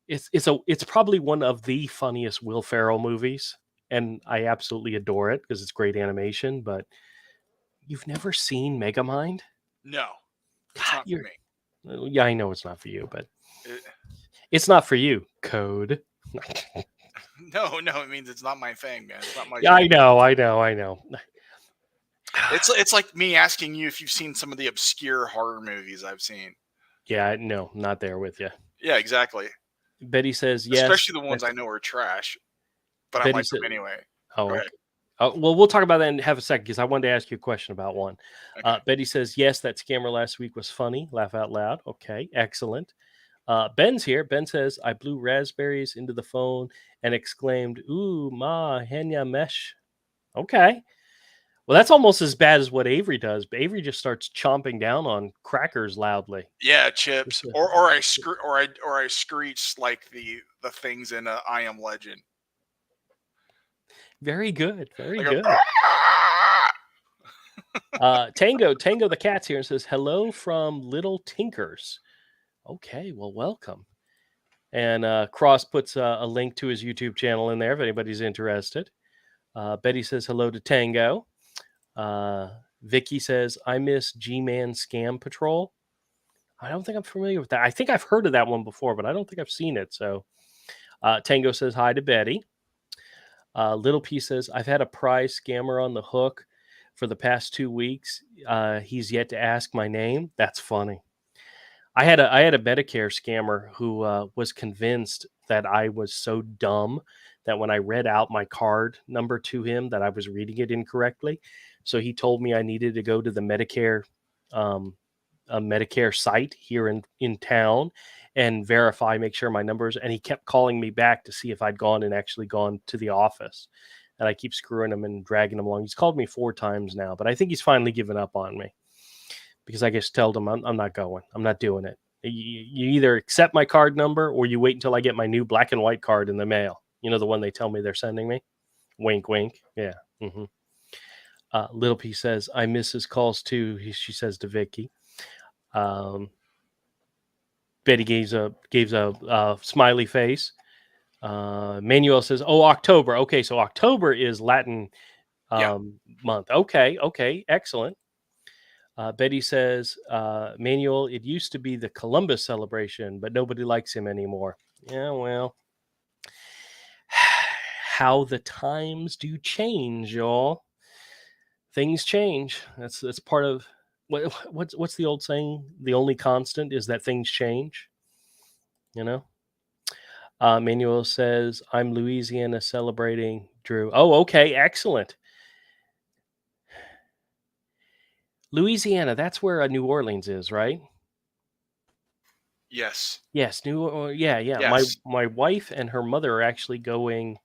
It's probably one of the funniest Will Ferrell movies, and I absolutely adore it because it's great animation. But you've never seen Megamind? No, it's God, not for you're me. yeah, I know it's not for you, but It, it's not for you. Code. no, no, it means it's not my thing, man. It's not my Yeah, I genre. know, I know, I know. It's like me asking you if you've seen some of the obscure horror movies I've seen. Yeah, no, not there with you. Yeah, exactly. Betty says yes. Especially the ones That's I know are trash, but I Betty like said. them anyway. Oh, Go ahead. okay. Well, we'll talk about that in have a second because I wanted to ask you a question about one. Okay. Betty says yes. That scammer last week was funny. Laugh out loud. Okay, excellent. Ben's here. Ben says I blew raspberries into the phone and exclaimed, "Ooh, ma, henya mesh." Okay. Well, that's almost as bad as what Avery does. But Avery just starts chomping down on crackers loudly. Yeah, It's chips, a- or I screech like the things in I Am Legend, Very good. Very like a. good. Tango the cat's here and says hello from Little Tinkers. Okay, well, welcome. And Cross puts a link to his YouTube channel in there if anybody's interested. Betty says hello to Tango. Uh, Vicky says I miss G-Man Scam Patrol. I don't think I'm familiar with that. I think I've heard of that one before, but I don't think I've seen it. So Tango says hi to Betty. Little P says I've had a prize scammer on the hook for the past 2 weeks. He's yet to ask my name. That's funny. I had a Medicare scammer who was convinced that I was so dumb that when I read out my card number to him that I was reading it incorrectly. So he told me I needed to go to the um, Medicare site here in town and verify, make sure my numbers. And he kept calling me back to see if I'd actually gone to the office. And I keep screwing him and dragging him along. He's called me 4 times now, but I think he's finally given up on me because I just told him I'm not going. I'm not doing it. You either accept my card number or you wait until I get my new black and white card in the mail. You know, the one they tell me they're sending me. Wink, wink. Yeah. Mm-hmm. Little P says I miss his calls too. She says to Vicky. Betty gives a smiley face. Manuel says, "Oh, October. Okay, so October is Latin Yeah, month. Okay, okay, excellent." Betty says, "Manuel, it used to be the Columbus celebration, but nobody likes him anymore." Yeah, well, how the times do change, y'all. Things change. That's part of what's the old saying? The only constant is that things change. You know. Manuel says, I'm Louisiana celebrating Drew. Oh, okay. Excellent. Louisiana, that's where New Orleans is, right? yes, Yes, yeah, yeah. yes. My wife and her mother are actually going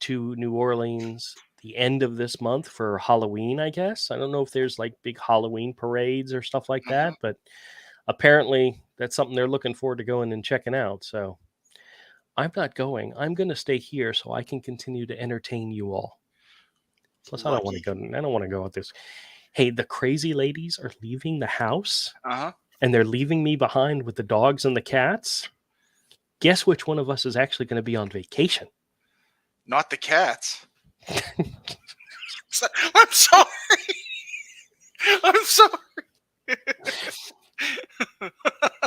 to New Orleans the end of this month for Halloween, I guess. I don't know if there's like big Halloween parades or stuff like Hmm. that, but apparently that's something they're looking forward to going and checking out. So I'm not going. I'm going to stay here so I can continue to entertain you all. Plus, I don't want to Lucky. go. I don't want to go with this. Hey, the crazy ladies are leaving the house Uh huh. and they're leaving me behind with the dogs and the cats. Guess which one of us is actually going to be on vacation? Not the cats. I'm sorry. I'm sorry.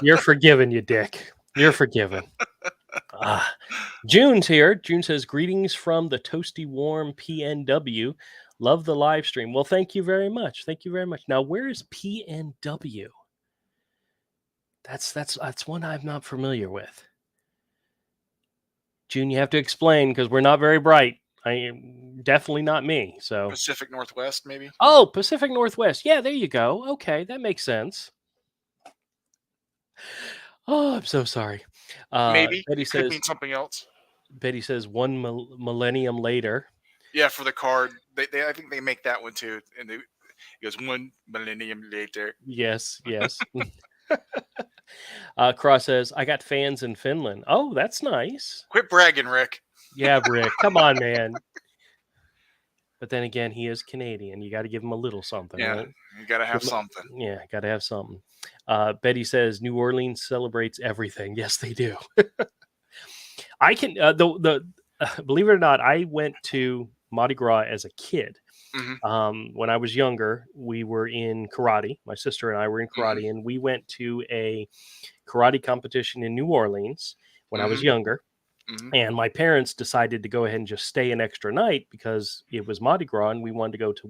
You're forgiven, you dick. You're forgiven. June's here. June says, greetings from the toasty warm PNW. Love the live stream. Well, thank you very much. Thank you very much. Now, where is PNW? That's one I'm not familiar with. June, you have to explain because we're not very bright. I am definitely not me. So, Pacific Northwest, maybe. oh, Pacific Northwest. Yeah, there you go. Okay, that makes sense. Oh, I'm so sorry. Maybe Betty it could says, mean something else. one millennium later. Yeah, for the card, I think they make that one too, and it goes 1 millennium later. Yes, yes. Cross says, I got fans in Finland. Oh, that's nice. Quit bragging, Rick. Yeah, Rick, come on, man. But then again, he is Canadian. You got to give him a little something, Yeah, right? you gotta have something. Yeah, got to have something. Betty says New Orleans celebrates everything. Yes, they do. I can believe it or not, I went to Mardi Gras as a kid. Hmm. When I was younger, we were in karate. My sister and I were in Hmm. karate, and we went to a karate competition in New Orleans when I was Hmm. younger. Hmm. And my parents decided to go ahead and just stay an extra night because it was Mardi Gras, and we wanted to go to Hmm.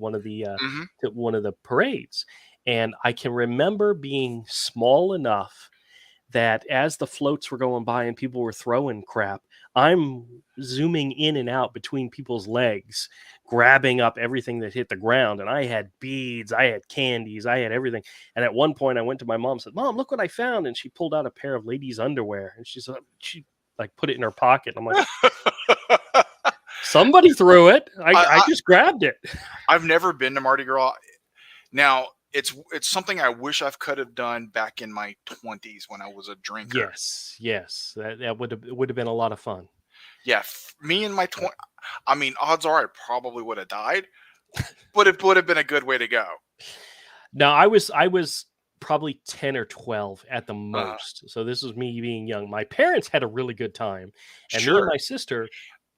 one of the parades. And I can remember being small enough that as the floats were going by and people were throwing crap, I'm zooming in and out between people's legs, grabbing up everything that hit the ground. And I had beads, I had candies, I had everything. And at one point, I went to my mom and said, "Mom, look what I found." And she pulled out a pair of ladies' underwear, and she like put it in her pocket. And I'm like, somebody threw it. I I, just grabbed it. I've never been to Mardi Gras. Now it's something I wish I could have done back in my 20s when I was a drinker. Yes, yes, that would have been a lot of fun. Yeah, me in my 20. I mean, odds are I probably would have died, but it would have been a good way to go. No, I was probably 10 or 12 at the Uh, most. So this was me being young. My parents had a really good time, and me and sure. my sister,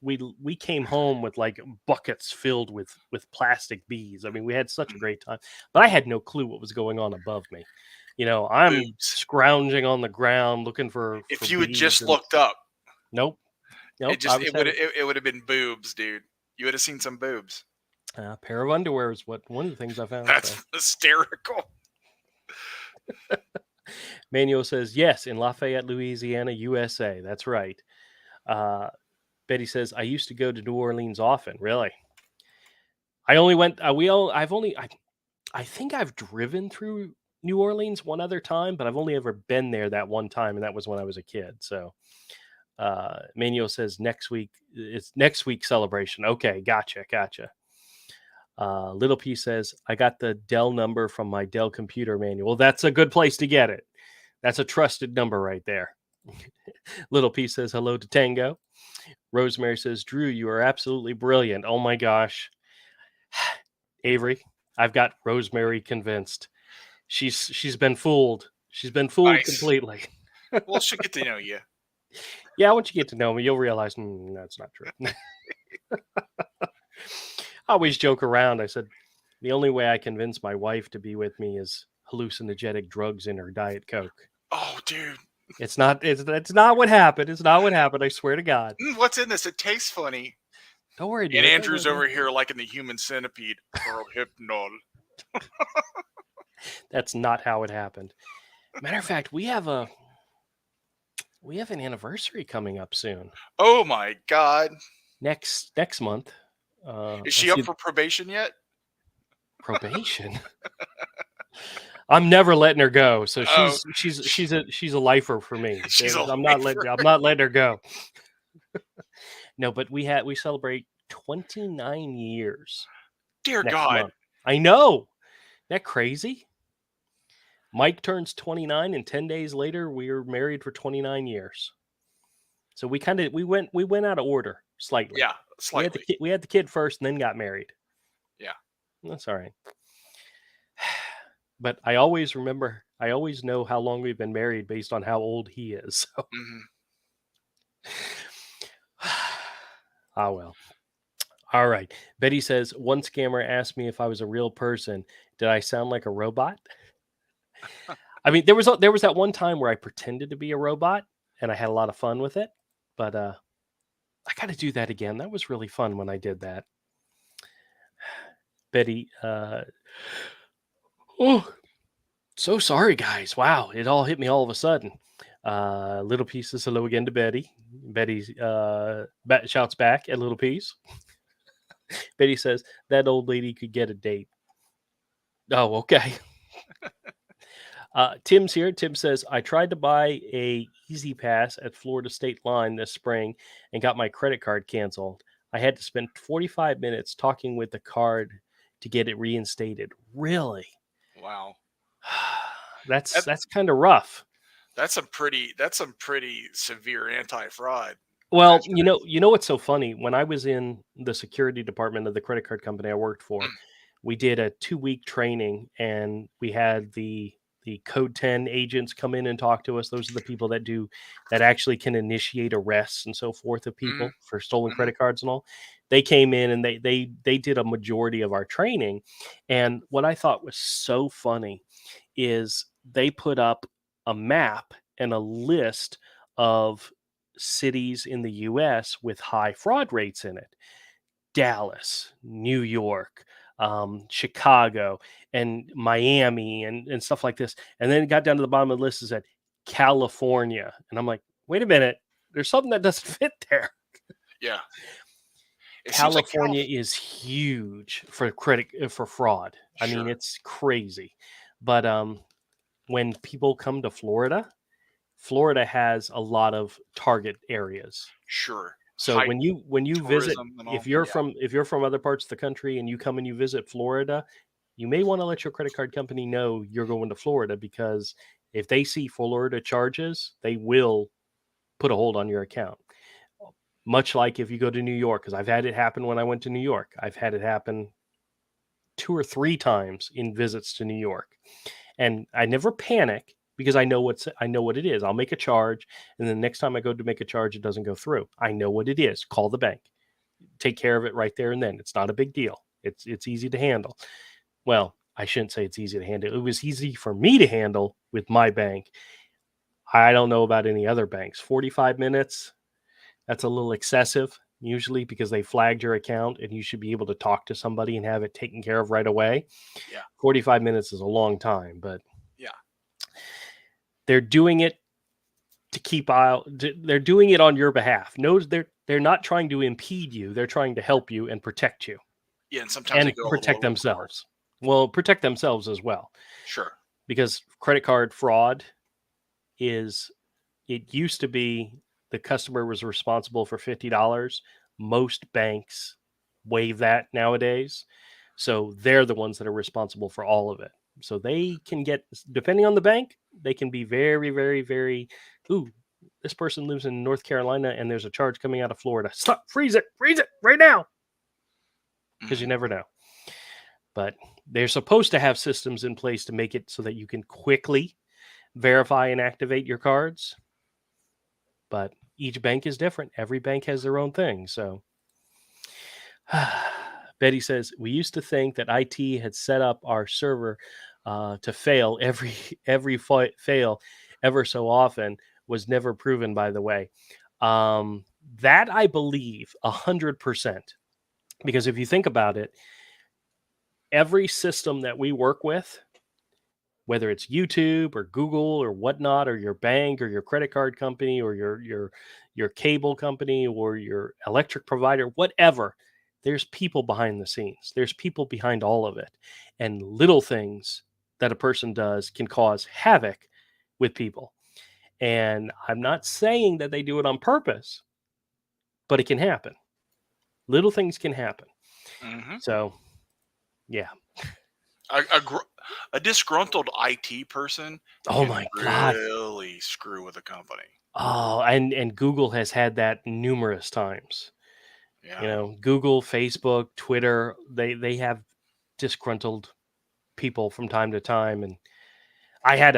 we came home with like buckets filled with plastic bees. I mean, we had such a great time. But I had no clue what was going on above me. I'm Boobs. scrounging on the ground looking for If you had bees, just and looked up, nope, nope. it I just was it would having it would have been boobs, dude. You would have seen some boobs. a pair of underwear is what one of the things I found. So. That's hysterical. Manuel says, yes, in Lafayette, Louisiana, USA. That's right. Uh, Betty says, I used to go to New Orleans often. Really? I only went, I think I've driven through New Orleans one other time, but I've only ever been there that one time, and that was when I was a kid. So Manuel says, it's next week celebration. Okay, gotcha. Little P says, I got the Dell number from my Dell computer manual. That's a good place to get it. That's a trusted number right there. Little P says, hello to Tango. Rosemary says, Drew, you are absolutely brilliant. Oh my gosh. Avery, I've got Rosemary convinced. She's been fooled. She's been fooled Nice. completely. Well, she'll get to know you. Yeah, once you get to know me, you'll realize that's not true. I always joke around. I said, the only way I convince my wife to be with me is hallucinogenic drugs in her Diet Coke. Oh, dude. It's not. It's not what happened. It's not what happened. I swear to God. What's in this? It tastes funny. Don't worry, And dear. Don't Andrew's worry. over here like in the human centipede. Hypnol. That's not how it happened. Matter of fact, we have an anniversary coming up soon. Oh my God. Next month. Is she up for probation yet? Probation? I'm never letting her go. So Oh, she's a lifer for me. she's a I'm lifer. not letting her go. No, but we celebrate 29 years Dear next God. month. I know. Isn't that crazy? Mike turns 29, and 10 days later we were married for 29 years. So we went out of order slightly. Yeah, slightly. We had the kid first and then got married. Yeah. That's all right. But I always know how long we've been married based on how old he is. So. Mm-hmm. Ah, well. All right. Betty says, one scammer asked me if I was a real person. Did I sound like a robot? I mean, there was that one time where I pretended to be a robot and I had a lot of fun with it. But I got to do that again. That was really fun when I did that. Betty, oh, so sorry, guys. Wow, it all hit me all of a sudden. Little Piece says hello again to Betty. Betty shouts back at Little Piece. Betty says, that old lady could get a date. Oh, okay. Tim's here. Tim says, I tried to buy a Easy Pass at Florida State Line this spring and got my credit card canceled. I had to spend 45 minutes talking with the card to get it reinstated. Really? Wow. That's That, kind of rough. that's some pretty severe anti-fraud Well, measures. you know what's so funny? When I was in the security department of the credit card company I worked for, we did a 2-week training, and we had the code 10 agents come in and talk to us. Those are the people that actually can initiate arrests and so forth of Mm-hmm. people for stolen Mm-hmm. credit cards and all. They came in and they did a majority of our training. And what I thought was so funny is they put up a map and a list of cities in the US with high fraud rates in it. Dallas, New York, Chicago, and Miami, and stuff like this. And then it got down to the bottom of the list and said California. And I'm like, wait a minute, there's something that doesn't fit there. Yeah. It seems like California is huge for for fraud. I mean, Sure. it's crazy. But when people come to Florida, Florida has a lot of target areas. Sure. So High when you visit, tourism and all. if you're from other parts of the country and you come and you visit Florida, you may want to let your credit card company know you're going to Florida, because if they see Florida charges, they will put a hold on your account. Much like if you go to New York, because I've had it happen when I went to New York. I've had it happen 2 or 3 times in visits to New York. And I never panic because I know what it is. I'll make a charge, and the next time I go to make a charge, it doesn't go through. I know what it is. Call the bank. Take care of it right there and then. It's not a big deal. It's easy to handle. Well, I shouldn't say it's easy to handle. It was easy for me to handle with my bank. I don't know about any other banks. 45 minutes, that's a little excessive usually, because they flagged your account and you should be able to talk to somebody and have it taken care of right away. Yeah. 45 minutes is a long time, but Yeah. they're doing it to keep out. They're doing it on your behalf. No, they're not trying to impede you. They're trying to help you and protect you Yeah. And sometimes they and go a little protect overboard. themselves. Well, protect themselves as well, Sure. because credit card fraud is, it used to be the customer was responsible for $50. Most banks waive that nowadays. So they're the ones that are responsible for all of it. So they can get, depending on the bank, they can be very, very, very, ooh, this person lives in North Carolina and there's a charge coming out of Florida. Stop, freeze it right now. Because you Mhm. never know. But they're supposed to have systems in place to make it so that you can quickly verify and activate your cards. But each bank is different. Every bank has their own thing. So Betty says, we used to think that IT had set up our server to fail every fail ever so often. Was never proven, by the way. That I believe 100%, because if you think about it, every system that we work with, whether it's YouTube or Google or whatnot, or your bank or your credit card company or your cable company or your electric provider, whatever, there's people behind the scenes. There's people behind all of it. And little things that a person does can cause havoc with people. And I'm not saying that they do it on purpose, but it can happen. Little things can happen. Mhm. So, yeah. A disgruntled IT person Oh can my God. really screw with a company. Oh, and Google has had that numerous times. You Yeah. know, Google, Facebook, Twitter, they have disgruntled people from time to time. And I had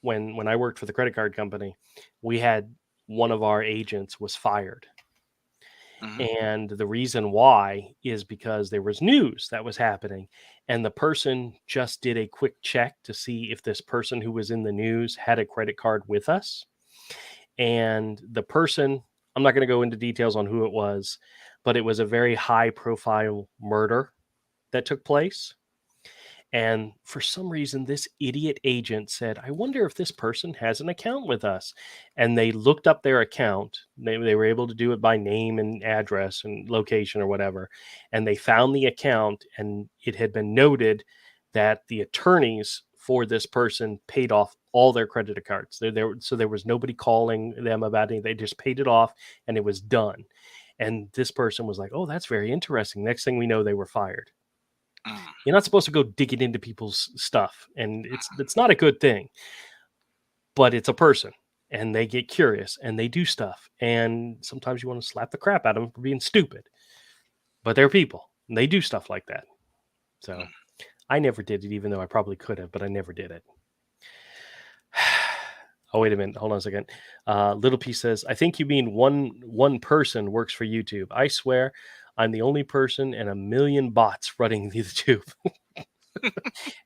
when I worked for the credit card company, we had one of our agents was fired. Mhm. And the reason why is because there was news that was happening, and the person just did a quick check to see if this person who was in the news had a credit card with us. And the person, I'm not going to go into details on who it was, but it was a very high profile murder that took place. And for some reason, this idiot agent said, I wonder if this person has an account with us. And they looked up their account. They were able to do it by name and address and location or whatever. And they found the account, and it had been noted that the attorneys for this person paid off all their credit cards. So there was nobody calling them about anything. They just paid it off and it was done. And this person was like, "Oh, that's very interesting." Next thing we know, they were fired. You're not supposed to go digging into people's stuff, and it's not a good thing. But it's a person, and they get curious, and they do stuff, and sometimes you want to slap the crap out of them for being stupid. But they're people, and they do stuff like that. So I never did it, even though I probably could have, but I never did it. Oh, wait a minute. Hold on a second. Little P says, I think you mean one person works for YouTube. I swear I'm the only person and a million bots running the YouTube.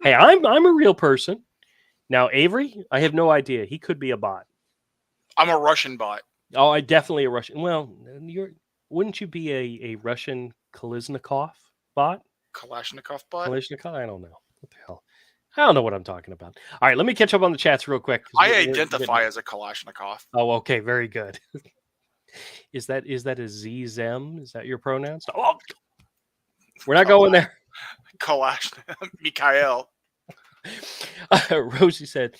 Hey, I'm a real person. Now, Avery, I have no idea. He could be a bot. I'm a Russian bot. Oh, I definitely a Russian. Well, wouldn't you be a Russian Kalashnikov bot? Kalashnikov bot? Kalashnikov? I don't know. What the hell? I don't know what I'm talking about. All right, let me catch up on the chats real quick. I identify as a Kalashnikov. Oh, okay, very good. Is that a Z-Zem? Is that your pronouns? Oh, we're not going there. Mikhail. Rosie said,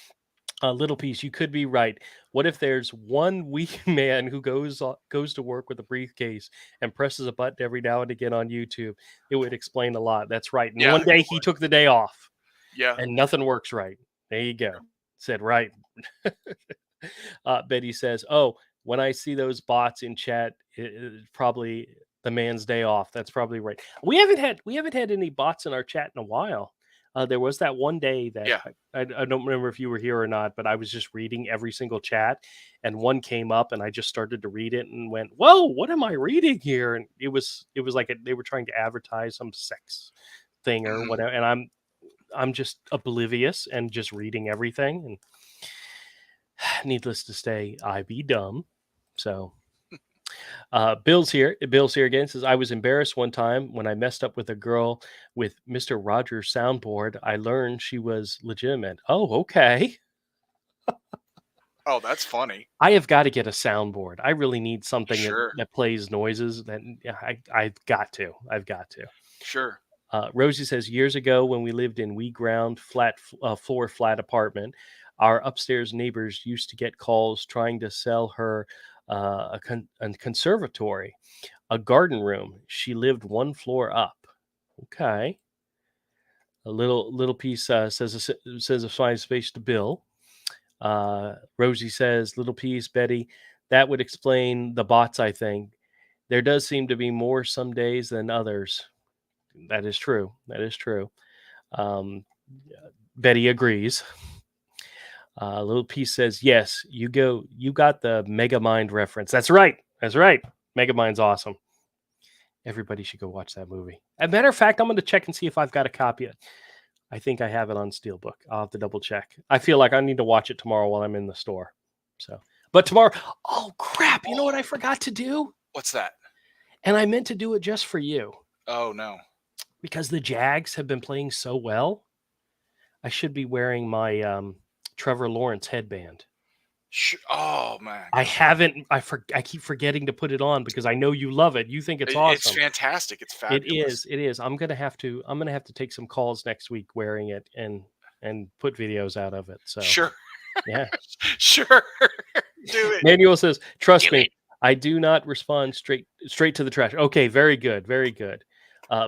Little Piece, you could be right. What if there's one weak man who goes to work with a briefcase and presses a button every now and again on YouTube? It would explain a lot. That's right. And one day he took the day off. Yeah. And nothing works right. There you go. Said right. Betty says, "Oh, when I see those bots in chat, it's probably the man's day off." That's probably right. We haven't had any bots in our chat in a while. There was that one day that I don't remember if you were here or not, but I was just reading every single chat, and one came up, and I just started to read it and went, "Whoa, what am I reading here?" And it was like they were trying to advertise some sex thing or whatever, and I'm just oblivious and just reading everything, and needless to say, I be dumb. So Bill's here again. Says, I was embarrassed one time when I messed up with a girl with Mr. Rogers soundboard. I learned she was legitimate. Oh, okay. Oh, that's funny. I have got to get a soundboard. I really need something that plays noises. That I've got to. Sure. Rosie says, years ago when we lived in wee ground floor flat apartment, our upstairs neighbors used to get calls trying to sell her a conservatory, a garden room. She lived one floor up. Okay. A little piece says a fine space to Bill. Rosie says, little piece, Betty, that would explain the bots, I think. There does seem to be more some days than others. That is true. Betty agrees. Little Piece says, yes, you got the Megamind reference. That's right. Megamind's awesome. Everybody should go watch that movie. As a matter of fact, I'm going to check and see if I've got a copy of it. I think I have it on Steelbook. I'll have to double check. I feel like I need to watch it tomorrow while I'm in the store. But tomorrow, oh crap, you know what I forgot to do? What's that? And I meant to do it just for you. Oh, no. Because the Jags have been playing so well, I should be wearing my Trevor Lawrence headband. Oh man, I haven't. I keep forgetting to put it on because I know you love it. You think it's awesome. It's fantastic. It's fabulous. It is. I'm gonna have to take some calls next week wearing it and put videos out of it. So sure. Yeah. Sure. Do it. Manuel says, "Trust me, I do not respond straight to the trash." Okay, very good.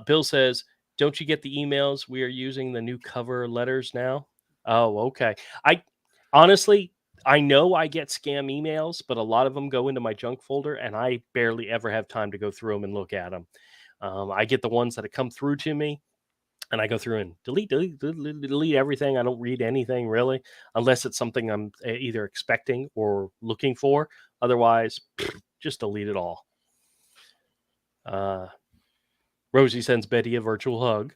Bill says, "Don't you get the emails? We are using the new cover letters now." Oh, okay. I honestly, I know I get scam emails, but a lot of them go into my junk folder, and I barely ever have time to go through them and look at them. I get the ones that have come through to me, and I go through and delete everything. I don't read anything really, unless it's something I'm either expecting or looking for. Otherwise, just delete it all. Rosie sends Betty a virtual hug.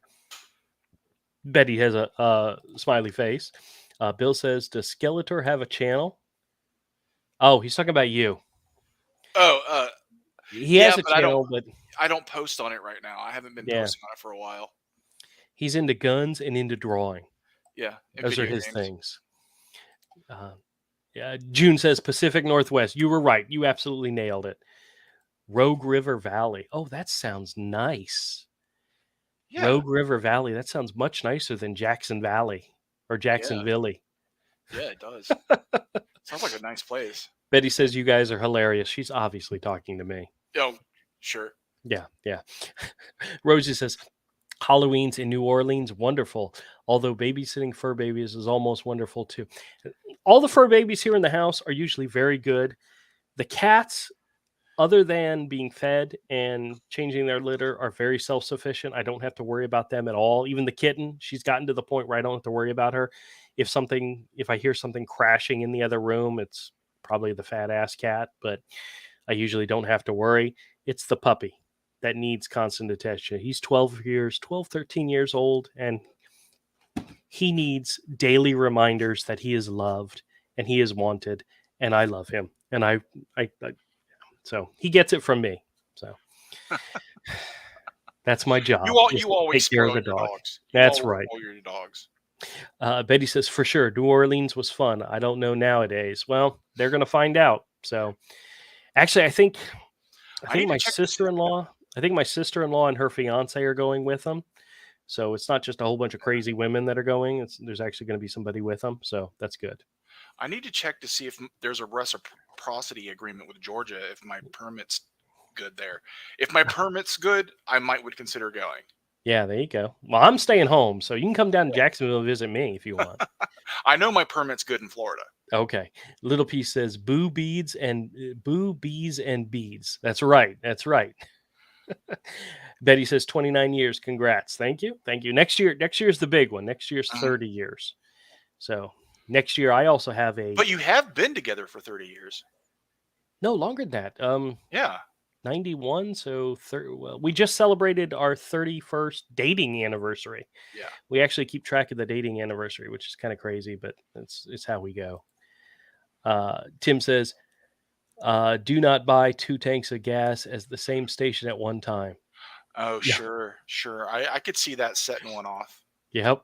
Betty has a smiley face. Bill says, does Skeletor have a channel? Oh, he's talking about you. Oh, he has a channel, but I don't post on it right now. I haven't been posting on it for a while. He's into guns and into drawing. Yeah, those are his things. June says Pacific Northwest. You were right. You absolutely nailed it. Rogue River Valley. Oh, that sounds nice. Yeah. Rogue River Valley. That sounds much nicer than Jackson Valley, or Yeah. Jacksonville. Yeah, it does. Sounds like a nice place. Betty says you guys are hilarious. She's obviously talking to me. Oh, sure. Yeah, yeah. Rosie says Halloween's in New Orleans, wonderful. Although babysitting fur babies is almost wonderful too. All the fur babies here in the house are usually very good. The cats, other than being fed and changing their litter, are very self-sufficient. I don't have to worry about them at all. Even the kitten, she's gotten to the point where I don't have to worry about her. If I hear something crashing in the other room, it's probably the fat ass cat, but I usually don't have to worry. It's the puppy that needs constant attention. He's 13 years old, and he needs daily reminders that he is loved and he is wanted, and I love him. And I so he gets it from me. So that's my job, is You to always take care of spoil the your dog. dogs. You That's always right. spoil your dogs. Betty says, for sure, New Orleans was fun. I don't know nowadays. Well, they're going to find out. So actually, I I think need to my check to see. sister-in-law, and her fiance are going with them. So it's not just a whole bunch of crazy women that are going. There's actually going to be somebody with them. So that's good. I need to check to see if there's a reciprocity agreement with Georgia. If my permit's good there. If my permit's good, I would consider going. Yeah, there you go. Well, I'm staying home, so you can come down to Jacksonville and visit me if you want. I know my permit's good in Florida. Okay. Little P says boo bees and beads. That's right. That's right. Betty says 29 years. Congrats. Thank you. Thank you. Next year's the big one. Next year's 30 years. So next year I also have But you have been together for 30 years. no longer than that. Yeah. 91. So well, we just celebrated our 31st dating anniversary. Yeah. We actually keep track of the dating anniversary, which is kind of crazy, but it's how we go. Tim says, do not buy 2 tanks of gas as the same station at one time. Oh, Yeah. sure. I could see that setting one off. Yep.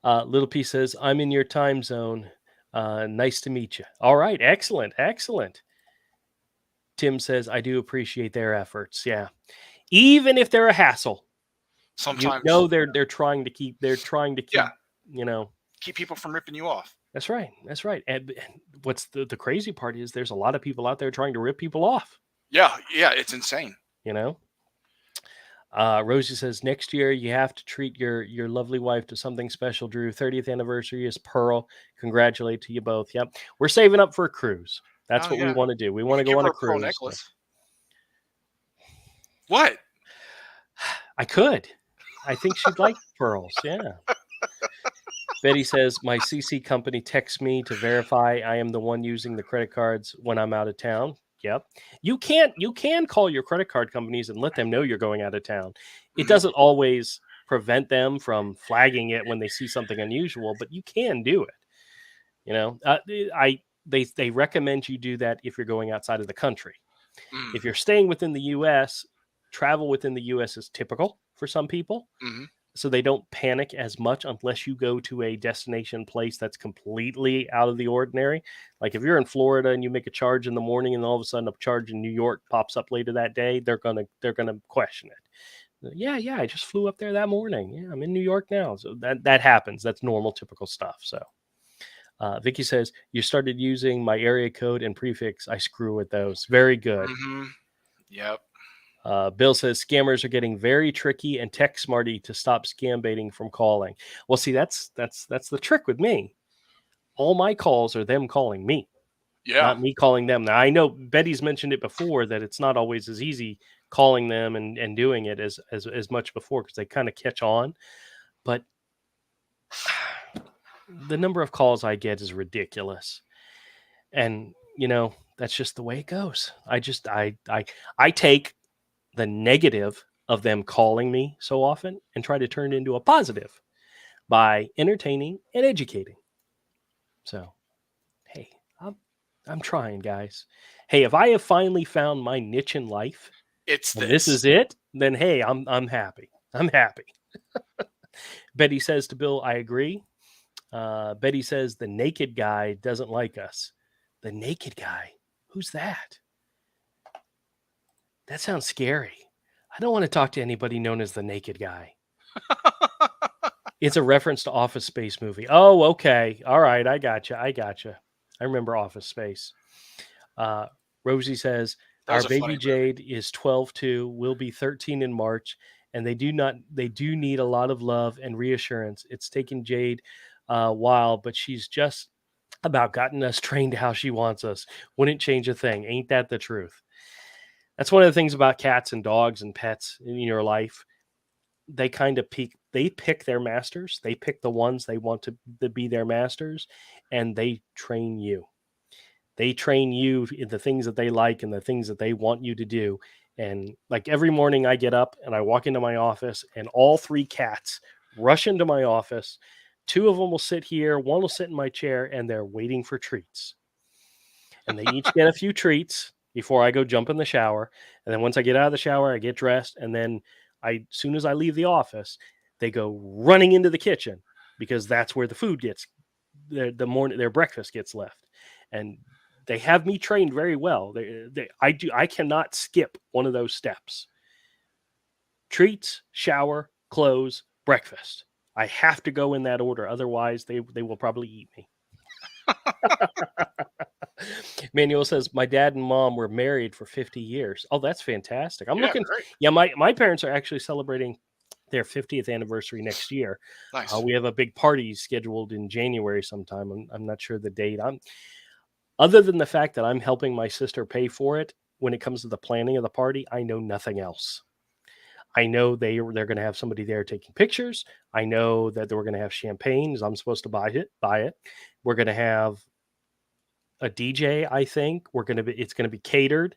Little P says, I'm in your time zone. Nice to meet you. All right. Excellent. Tim says, I do appreciate their efforts. Yeah. Even if they're a hassle, Sometimes they're trying to keep, Yeah. keep people from ripping you off. That's right. And what's the crazy part is there's a lot of people out there trying to rip people off. Yeah, it's insane. Rosie says next year you have to treat your lovely wife to something special. Drew, 30th anniversary is Pearl. Congratulate to you both. Yep, we're saving up for a cruise. That's what we want to do. We want to go on a cruise. Necklace. What? I could. I think she'd like pearls. Yeah. Betty says my CC company texts me to verify I am the one using the credit cards when I'm out of town. Yep. You can call your credit card companies and let them know you're going out of town. It doesn't always prevent them from flagging it when they see something unusual, but you can do it. They recommend you do that if you're going outside of the country. If you're staying within the US, travel within the US is typical for some people. So they don't panic as much unless you go to a destination place that's completely out of the ordinary. Like if you're in Florida and you make a charge in the morning and all of a sudden a charge in New York pops up later that day, they're gonna question it. Yeah, I just flew up there that morning. Yeah, I'm in New York now. So that happens. That's normal, typical stuff. So Vicky says, you started using my area code and prefix. I screw with those. Very good. Yep. Bill says scammers are getting very tricky and tech smarty to stop scam baiting from calling. Well, see, that's the trick with me. All my calls are them calling me, not me calling them. Now I know Betty's mentioned it before that it's not always as easy calling them and doing it as much before because they kind of catch on. But the number of calls I get is ridiculous, and that's just the way it goes. I take the negative of them calling me so often and try to turn it into a positive by entertaining and educating. So, hey, I'm trying, guys. Hey, if I have finally found my niche in life, this is it, then hey, I'm happy. I'm happy. Betty says to Bill, I agree. Betty says the naked guy doesn't like us. The naked guy? Who's that? That sounds scary. I don't want to talk to anybody known as the naked guy. It's a reference to Office Space movie. Oh, okay. All right. I gotcha. I remember Office Space. Uh, Rosie says, That our was a funny baby movie. Jade is 12 too, will be 13 in March, and they do need a lot of love and reassurance. It's taken Jade a while, but she's just about gotten us trained how she wants us. Wouldn't change a thing. Ain't that the truth? That's one of the things about cats and dogs and pets in your life. They kind of pick their masters. They pick the ones they want to be their masters, and they train you. They train you in the things that they like and the things that they want you to do. And like every morning I get up and I walk into my office and all three cats rush into my office. Two of them will sit here, one will sit in my chair, and they're waiting for treats. And they each get a few treats before I go jump in the shower. And then once I get out of the shower, I get dressed. And then as soon as I leave the office, they go running into the kitchen because that's where the food gets their breakfast gets left. And they have me trained very well. I cannot skip one of those steps. Treats, shower, clothes, breakfast. I have to go in that order. Otherwise, they will probably eat me. Manuel says, my dad and mom were married for 50 years. Oh, that's fantastic. I'm Yeah, looking. great. Yeah, my parents are actually celebrating their 50th anniversary next year. Nice. We have a big party scheduled in January sometime. I'm not sure the date. Other than the fact that I'm helping my sister pay for it, when it comes to the planning of the party, I know nothing else. I know they're going to have somebody there taking pictures. I know that we're going to have champagne. I'm supposed to buy it. We're going to have a DJ. I think it's going to be catered.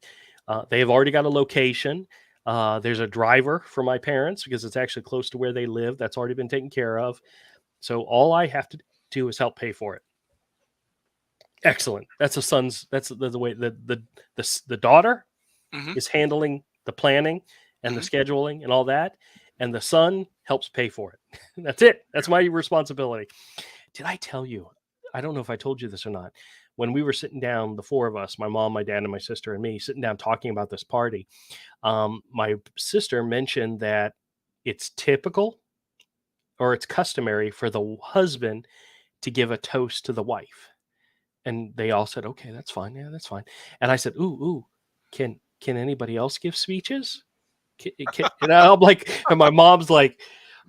They have already got a location. There's a driver for my parents because it's actually close to where they live. That's already been taken care of. So all I have to do is help pay for it. Excellent. That's the way the daughter is handling the planning and the scheduling and all that, and the son helps pay for it. That's it. That's my responsibility. Did I tell you? I don't know if I told you this or not. When we were sitting down, the four of us, my mom, my dad, and my sister and me, sitting down talking about this party, my sister mentioned that it's typical or it's customary for the husband to give a toast to the wife. And they all said, okay, that's fine. Yeah, that's fine. And I said, ooh, can anybody else give speeches? And I'm like, and my mom's like,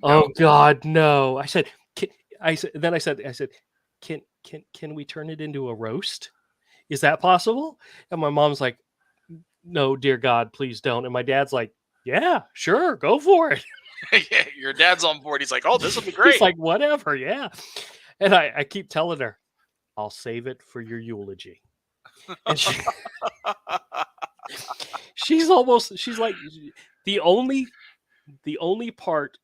oh No. God, no. I said, can we turn it into a roast? Is that possible? And my mom's like, no, dear God, please don't. And my dad's like, yeah, sure, go for it. Yeah, your dad's on board. He's like, oh, this will be great. He's like, whatever, yeah. And I keep telling her, I'll save it for your eulogy. And she's like the only part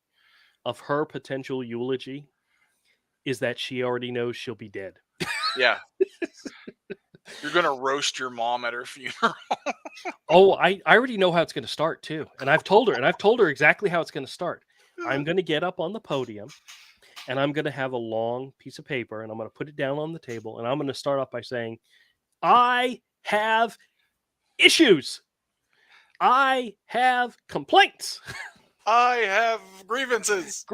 of her potential eulogy is that she already knows she'll be dead. Yeah. You're going to roast your mom at her funeral. Oh, I already know how it's going to start too. And I've told her exactly how it's going to start. I'm going to get up on the podium and I'm going to have a long piece of paper and I'm going to put it down on the table and I'm going to start off by saying, I have issues. I have complaints. I have grievances.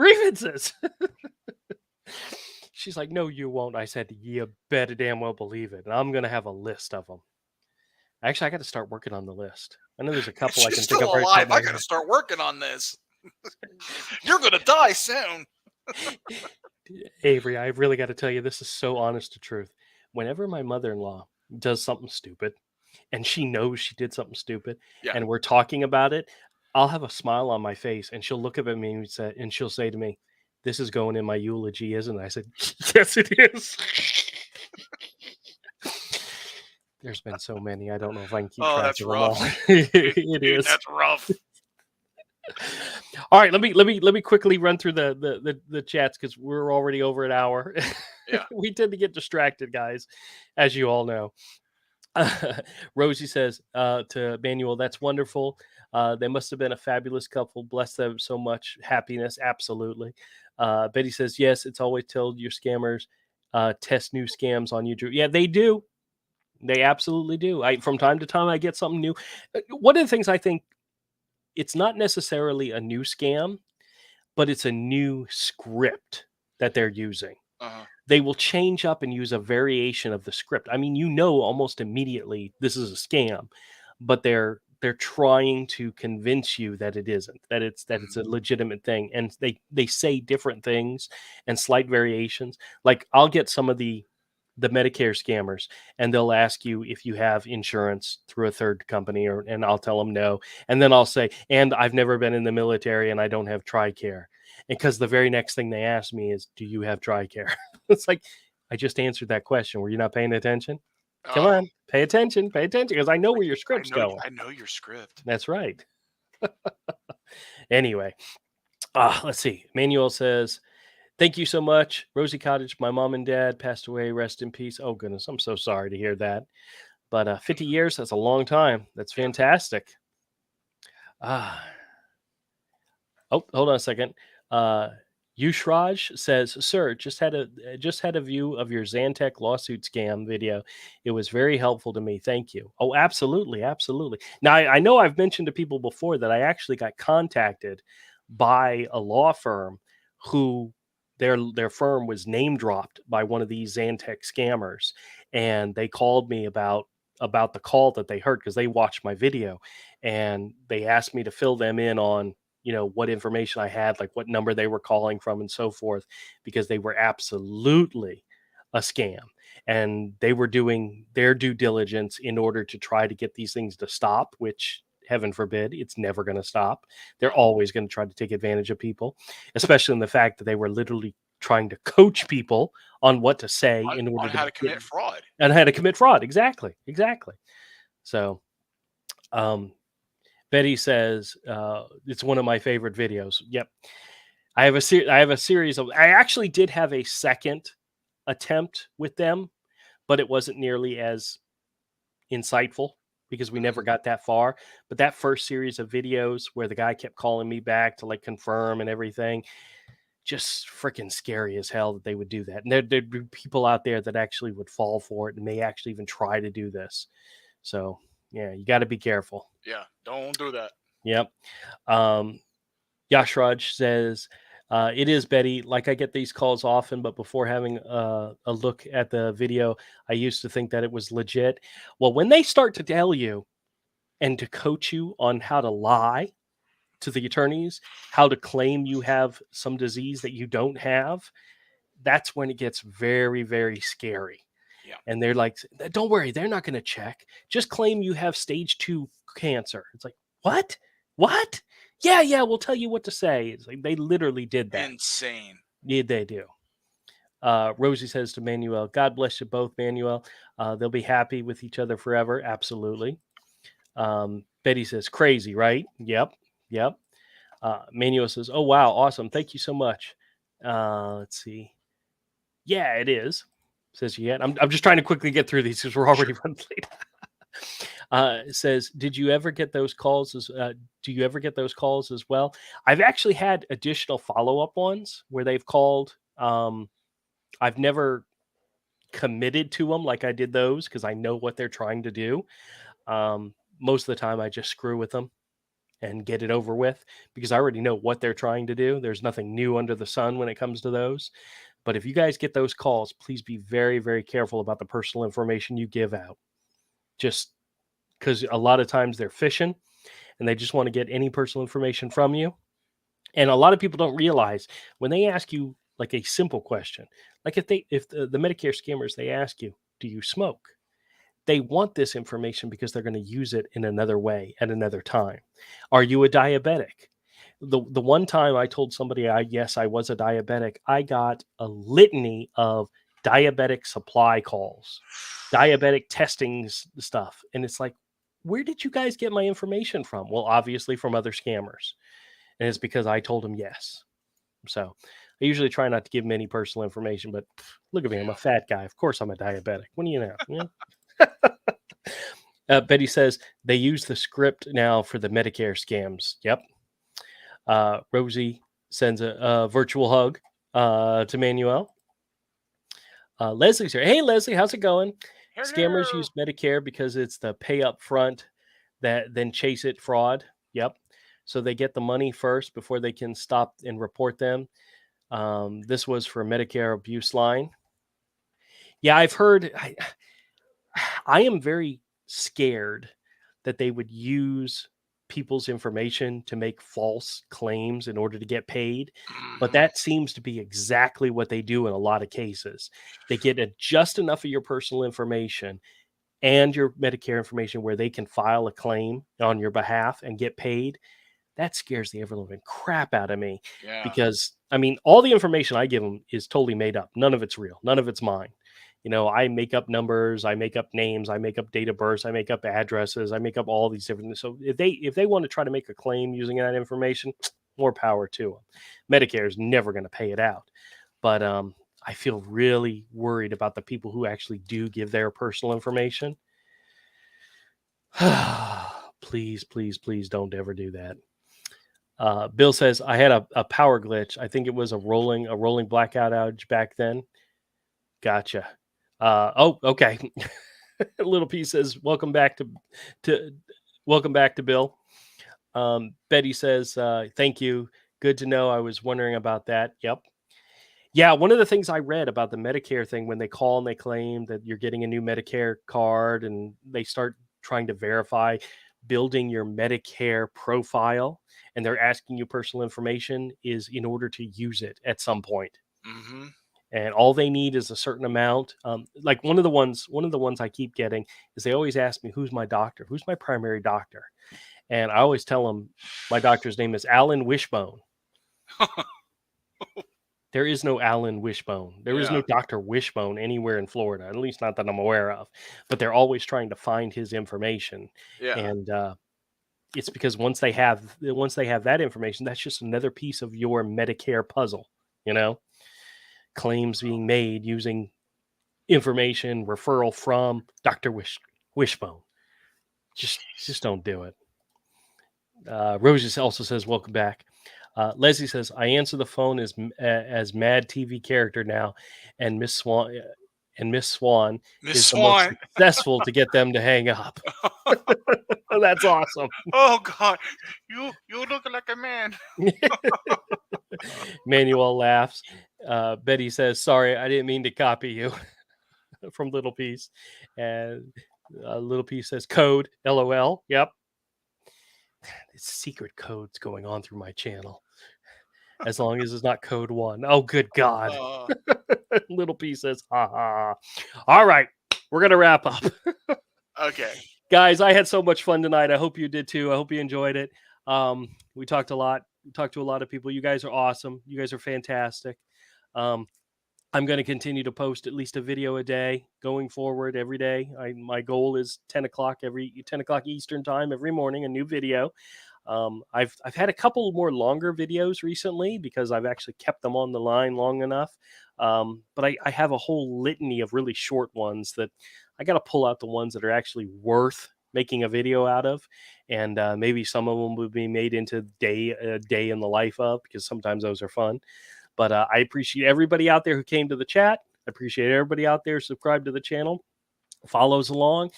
She's like, no, you won't. I said, you better damn well believe it. And I'm going to have a list of them. Actually, I got to start working on the list. I know there's a couple I can think of. Still alive. I got to start working on this. You're going to die soon. Avery, I really got to tell you, this is so honest to truth. Whenever my mother-in-law does something stupid, and she knows she did something stupid, and we're talking about it, I'll have a smile on my face, and she'll look up at me and she'll say to me, this is going in my eulogy, isn't it? I said, yes, it is. There's been so many. I don't know if I can keep track of them all. It is. That's rough. All right, let me quickly run through the chats because we're already over an hour. Yeah. We tend to get distracted, guys, as you all know. Rosie says to Manuel, that's wonderful. They must have been a fabulous couple. Bless them so much. Happiness, absolutely. Betty says, yes, it's always told your scammers test new scams on YouTube. Yeah, they do. They absolutely do. From time to time, I get something new. One of the things I think, it's not necessarily a new scam, but it's a new script that they're using. Uh-huh. They will change up and use a variation of the script. I mean, almost immediately this is a scam, but they're trying to convince you that it isn't, that it's a legitimate thing. And they say different things and slight variations. Like I'll get some of the Medicare scammers and they'll ask you if you have insurance through a third company and I'll tell them no. And then I'll say, and I've never been in the military and I don't have TRICARE. Because the very next thing they ask me is, do you have TRICARE? It's like, I just answered that question. Were you not paying attention? Come Oh, on, pay attention, because I know where your script's going. I know your script. That's right. Anyway, let's see. Manuel says, thank you so much. Rosie Cottage, my mom and dad passed away. Rest in peace. Oh, goodness. I'm so sorry to hear that. But 50 years, that's a long time. That's fantastic. Oh, hold on a second. Yushraj says, "Sir, just had a view of your Xantech lawsuit scam video. It was very helpful to me. Thank you." Oh, absolutely, absolutely. Now I know I've mentioned to people before that I actually got contacted by a law firm who their firm was name dropped by one of these Xantech scammers, and they called me about the call that they heard because they watched my video, and they asked me to fill them in on what information I had, like what number they were calling from and so forth, because they were absolutely a scam. And they were doing their due diligence in order to try to get these things to stop, which heaven forbid, it's never going to stop. They're always going to try to take advantage of people, especially in the fact that they were literally trying to coach people on what to say in order On to how to get commit fraud. and how to commit fraud. Exactly. Exactly. So, Betty says, it's one of my favorite videos. Yep. I have a series of, I actually did have a second attempt with them, but it wasn't nearly as insightful because we never got that far. But that first series of videos where the guy kept calling me back to like confirm and everything, just freaking scary as hell that they would do that. And there'd be people out there that actually would fall for it and may actually even try to do this. So yeah, you got to be careful. Yeah, don't do that. Yep. Yashraj says, it is Betty. Like I get these calls often, but before having a look at the video, I used to think that it was legit. Well, when they start to tell you and to coach you on how to lie to the attorneys, how to claim you have some disease that you don't have, that's when it gets very, very scary. Yeah. And they're like, don't worry, they're not going to check. Just claim you have stage 2 cancer. It's like, what? What? Yeah, we'll tell you what to say. It's like they literally did that. Insane. Yeah, they do. Rosie says to Manuel, God bless you both, Manuel. They'll be happy with each other forever. Absolutely. Betty says, crazy, right? Yep. Manuel says, oh, wow, awesome. Thank you so much. Let's see. Yeah, it is. Says yet. I'm just trying to quickly get through these because we're already running late. Says, did you ever get those calls? Do you ever get those calls as well? I've actually had additional follow-up ones where they've called. I've never committed to them like I did those because I know what they're trying to do. Most of the time, I just screw with them and get it over with because I already know what they're trying to do. There's nothing new under the sun when it comes to those. But if you guys get those calls, please be very, very careful about the personal information you give out. Just because a lot of times they're phishing and they just want to get any personal information from you. And a lot of people don't realize when they ask you like a simple question, like if the Medicare scammers, they ask you, do you smoke? They want this information because they're going to use it in another way at another time. Are you a diabetic? The one time I told somebody yes, I was a diabetic, I got a litany of diabetic supply calls, diabetic testing stuff. And it's like, where did you guys get my information from? Well, obviously from other scammers. And it's because I told them yes. So I usually try not to give them any personal information, but look at me, I'm a fat guy. Of course I'm a diabetic. What do you know? Yeah. Betty says they use the script now for the Medicare scams. Yep. Rosie sends a virtual hug to Manuel. Leslie's here. Hey, Leslie, how's it going? Hello. Scammers use Medicare because it's the pay up front that then chase it fraud. Yep. So they get the money first before they can stop and report them. This was for Medicare abuse line. Yeah, I've heard. I am very scared that they would use people's information to make false claims in order to get paid. But Mhm. that seems to be exactly what they do in a lot of cases. They get just enough of your personal information and your Medicare information where they can file a claim on your behalf and get paid. That scares the ever living crap out of me Yeah. because I mean, all the information I give them is totally made up. None of it's real. None of it's mine. I make up numbers, I make up names, I make up date of births, I make up addresses, I make up all these different. So if they want to try to make a claim using that information, more power to them. Medicare is never going to pay it out, but I feel really worried about the people who actually do give their personal information. Please, please, please don't ever do that. Bill says I had a power glitch. I think it was a rolling blackout outage back then. Gotcha. Oh, okay. Little P says welcome back to welcome back to Bill. Betty says thank you. Good to know. I was wondering about that. Yep. Yeah, one of the things I read about the Medicare thing when they call and they claim that you're getting a new Medicare card and they start trying to verify building your Medicare profile and they're asking you personal information is in order to use it at some point. Mhm. And all they need is a certain amount. Like one of the ones I keep getting is they always ask me, who's my doctor? Who's my primary doctor? And I always tell them my doctor's name is Alan Wishbone. There is no Alan Wishbone. There is no Yeah. Dr. Wishbone anywhere in Florida, at least not that I'm aware of. But they're always trying to find his information, Yeah. and it's because once they have that information, that's just another piece of your Medicare puzzle. You know, claims being made using information referral from Dr. Wishbone. Just Jeez. don't do it. Rosie also says, "Welcome back." Leslie says, "I answer the phone as Mad TV character now, and Miss Swan Miss is the most Swan. successful to get them to hang up." That's awesome. Oh God. You look like a man. Manuel laughs. Betty says, "Sorry, I didn't mean to copy you." From Little Piece, and Little Piece says, "Code, LOL." Yep, it's secret codes going on through my channel. As long as it's not code one. Oh, good God. Uh, Little P says, ha ha. All right. We're going to wrap up. okay. Guys, I had so much fun tonight. I hope you did too. I hope you enjoyed it. We talked a lot. We talked to a lot of people. You guys are awesome. You guys are fantastic. Um, I'm going to continue to post at least a video a day going forward every day. My goal is 10 o'clock Eastern time every morning, a new video. I've had a couple more longer videos recently because I've actually kept them on the line long enough. But I have a whole litany of really short ones that I got to pull out the ones that are actually worth making a video out of, and maybe some of them will be made into day in the life of, because sometimes those are fun. But I appreciate everybody out there who came to the chat. I appreciate everybody out there subscribed to the channel, follows along.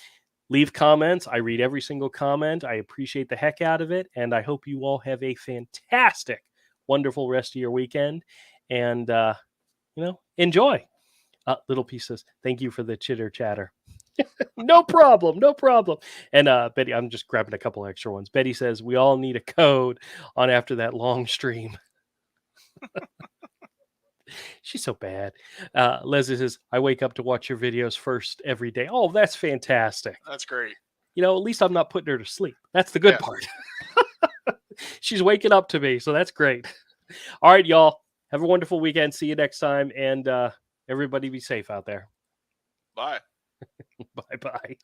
Leave comments. I read every single comment. I appreciate the heck out of it. And I hope you all have a fantastic, wonderful rest of your weekend. And, enjoy. Little Pieces, thank you for the chitter chatter. No problem. No problem. And Betty, I'm just grabbing a couple extra ones. Betty says, we all need a code on after that long stream. She's so bad. Leslie says, I wake up to watch your videos first every day. Oh, that's fantastic. That's great. At least I'm not putting her to sleep. That's the good Yeah. part. She's waking up to me, so that's great. All right, y'all. Have a wonderful weekend. See you next time. And everybody be safe out there. Bye. Bye-bye.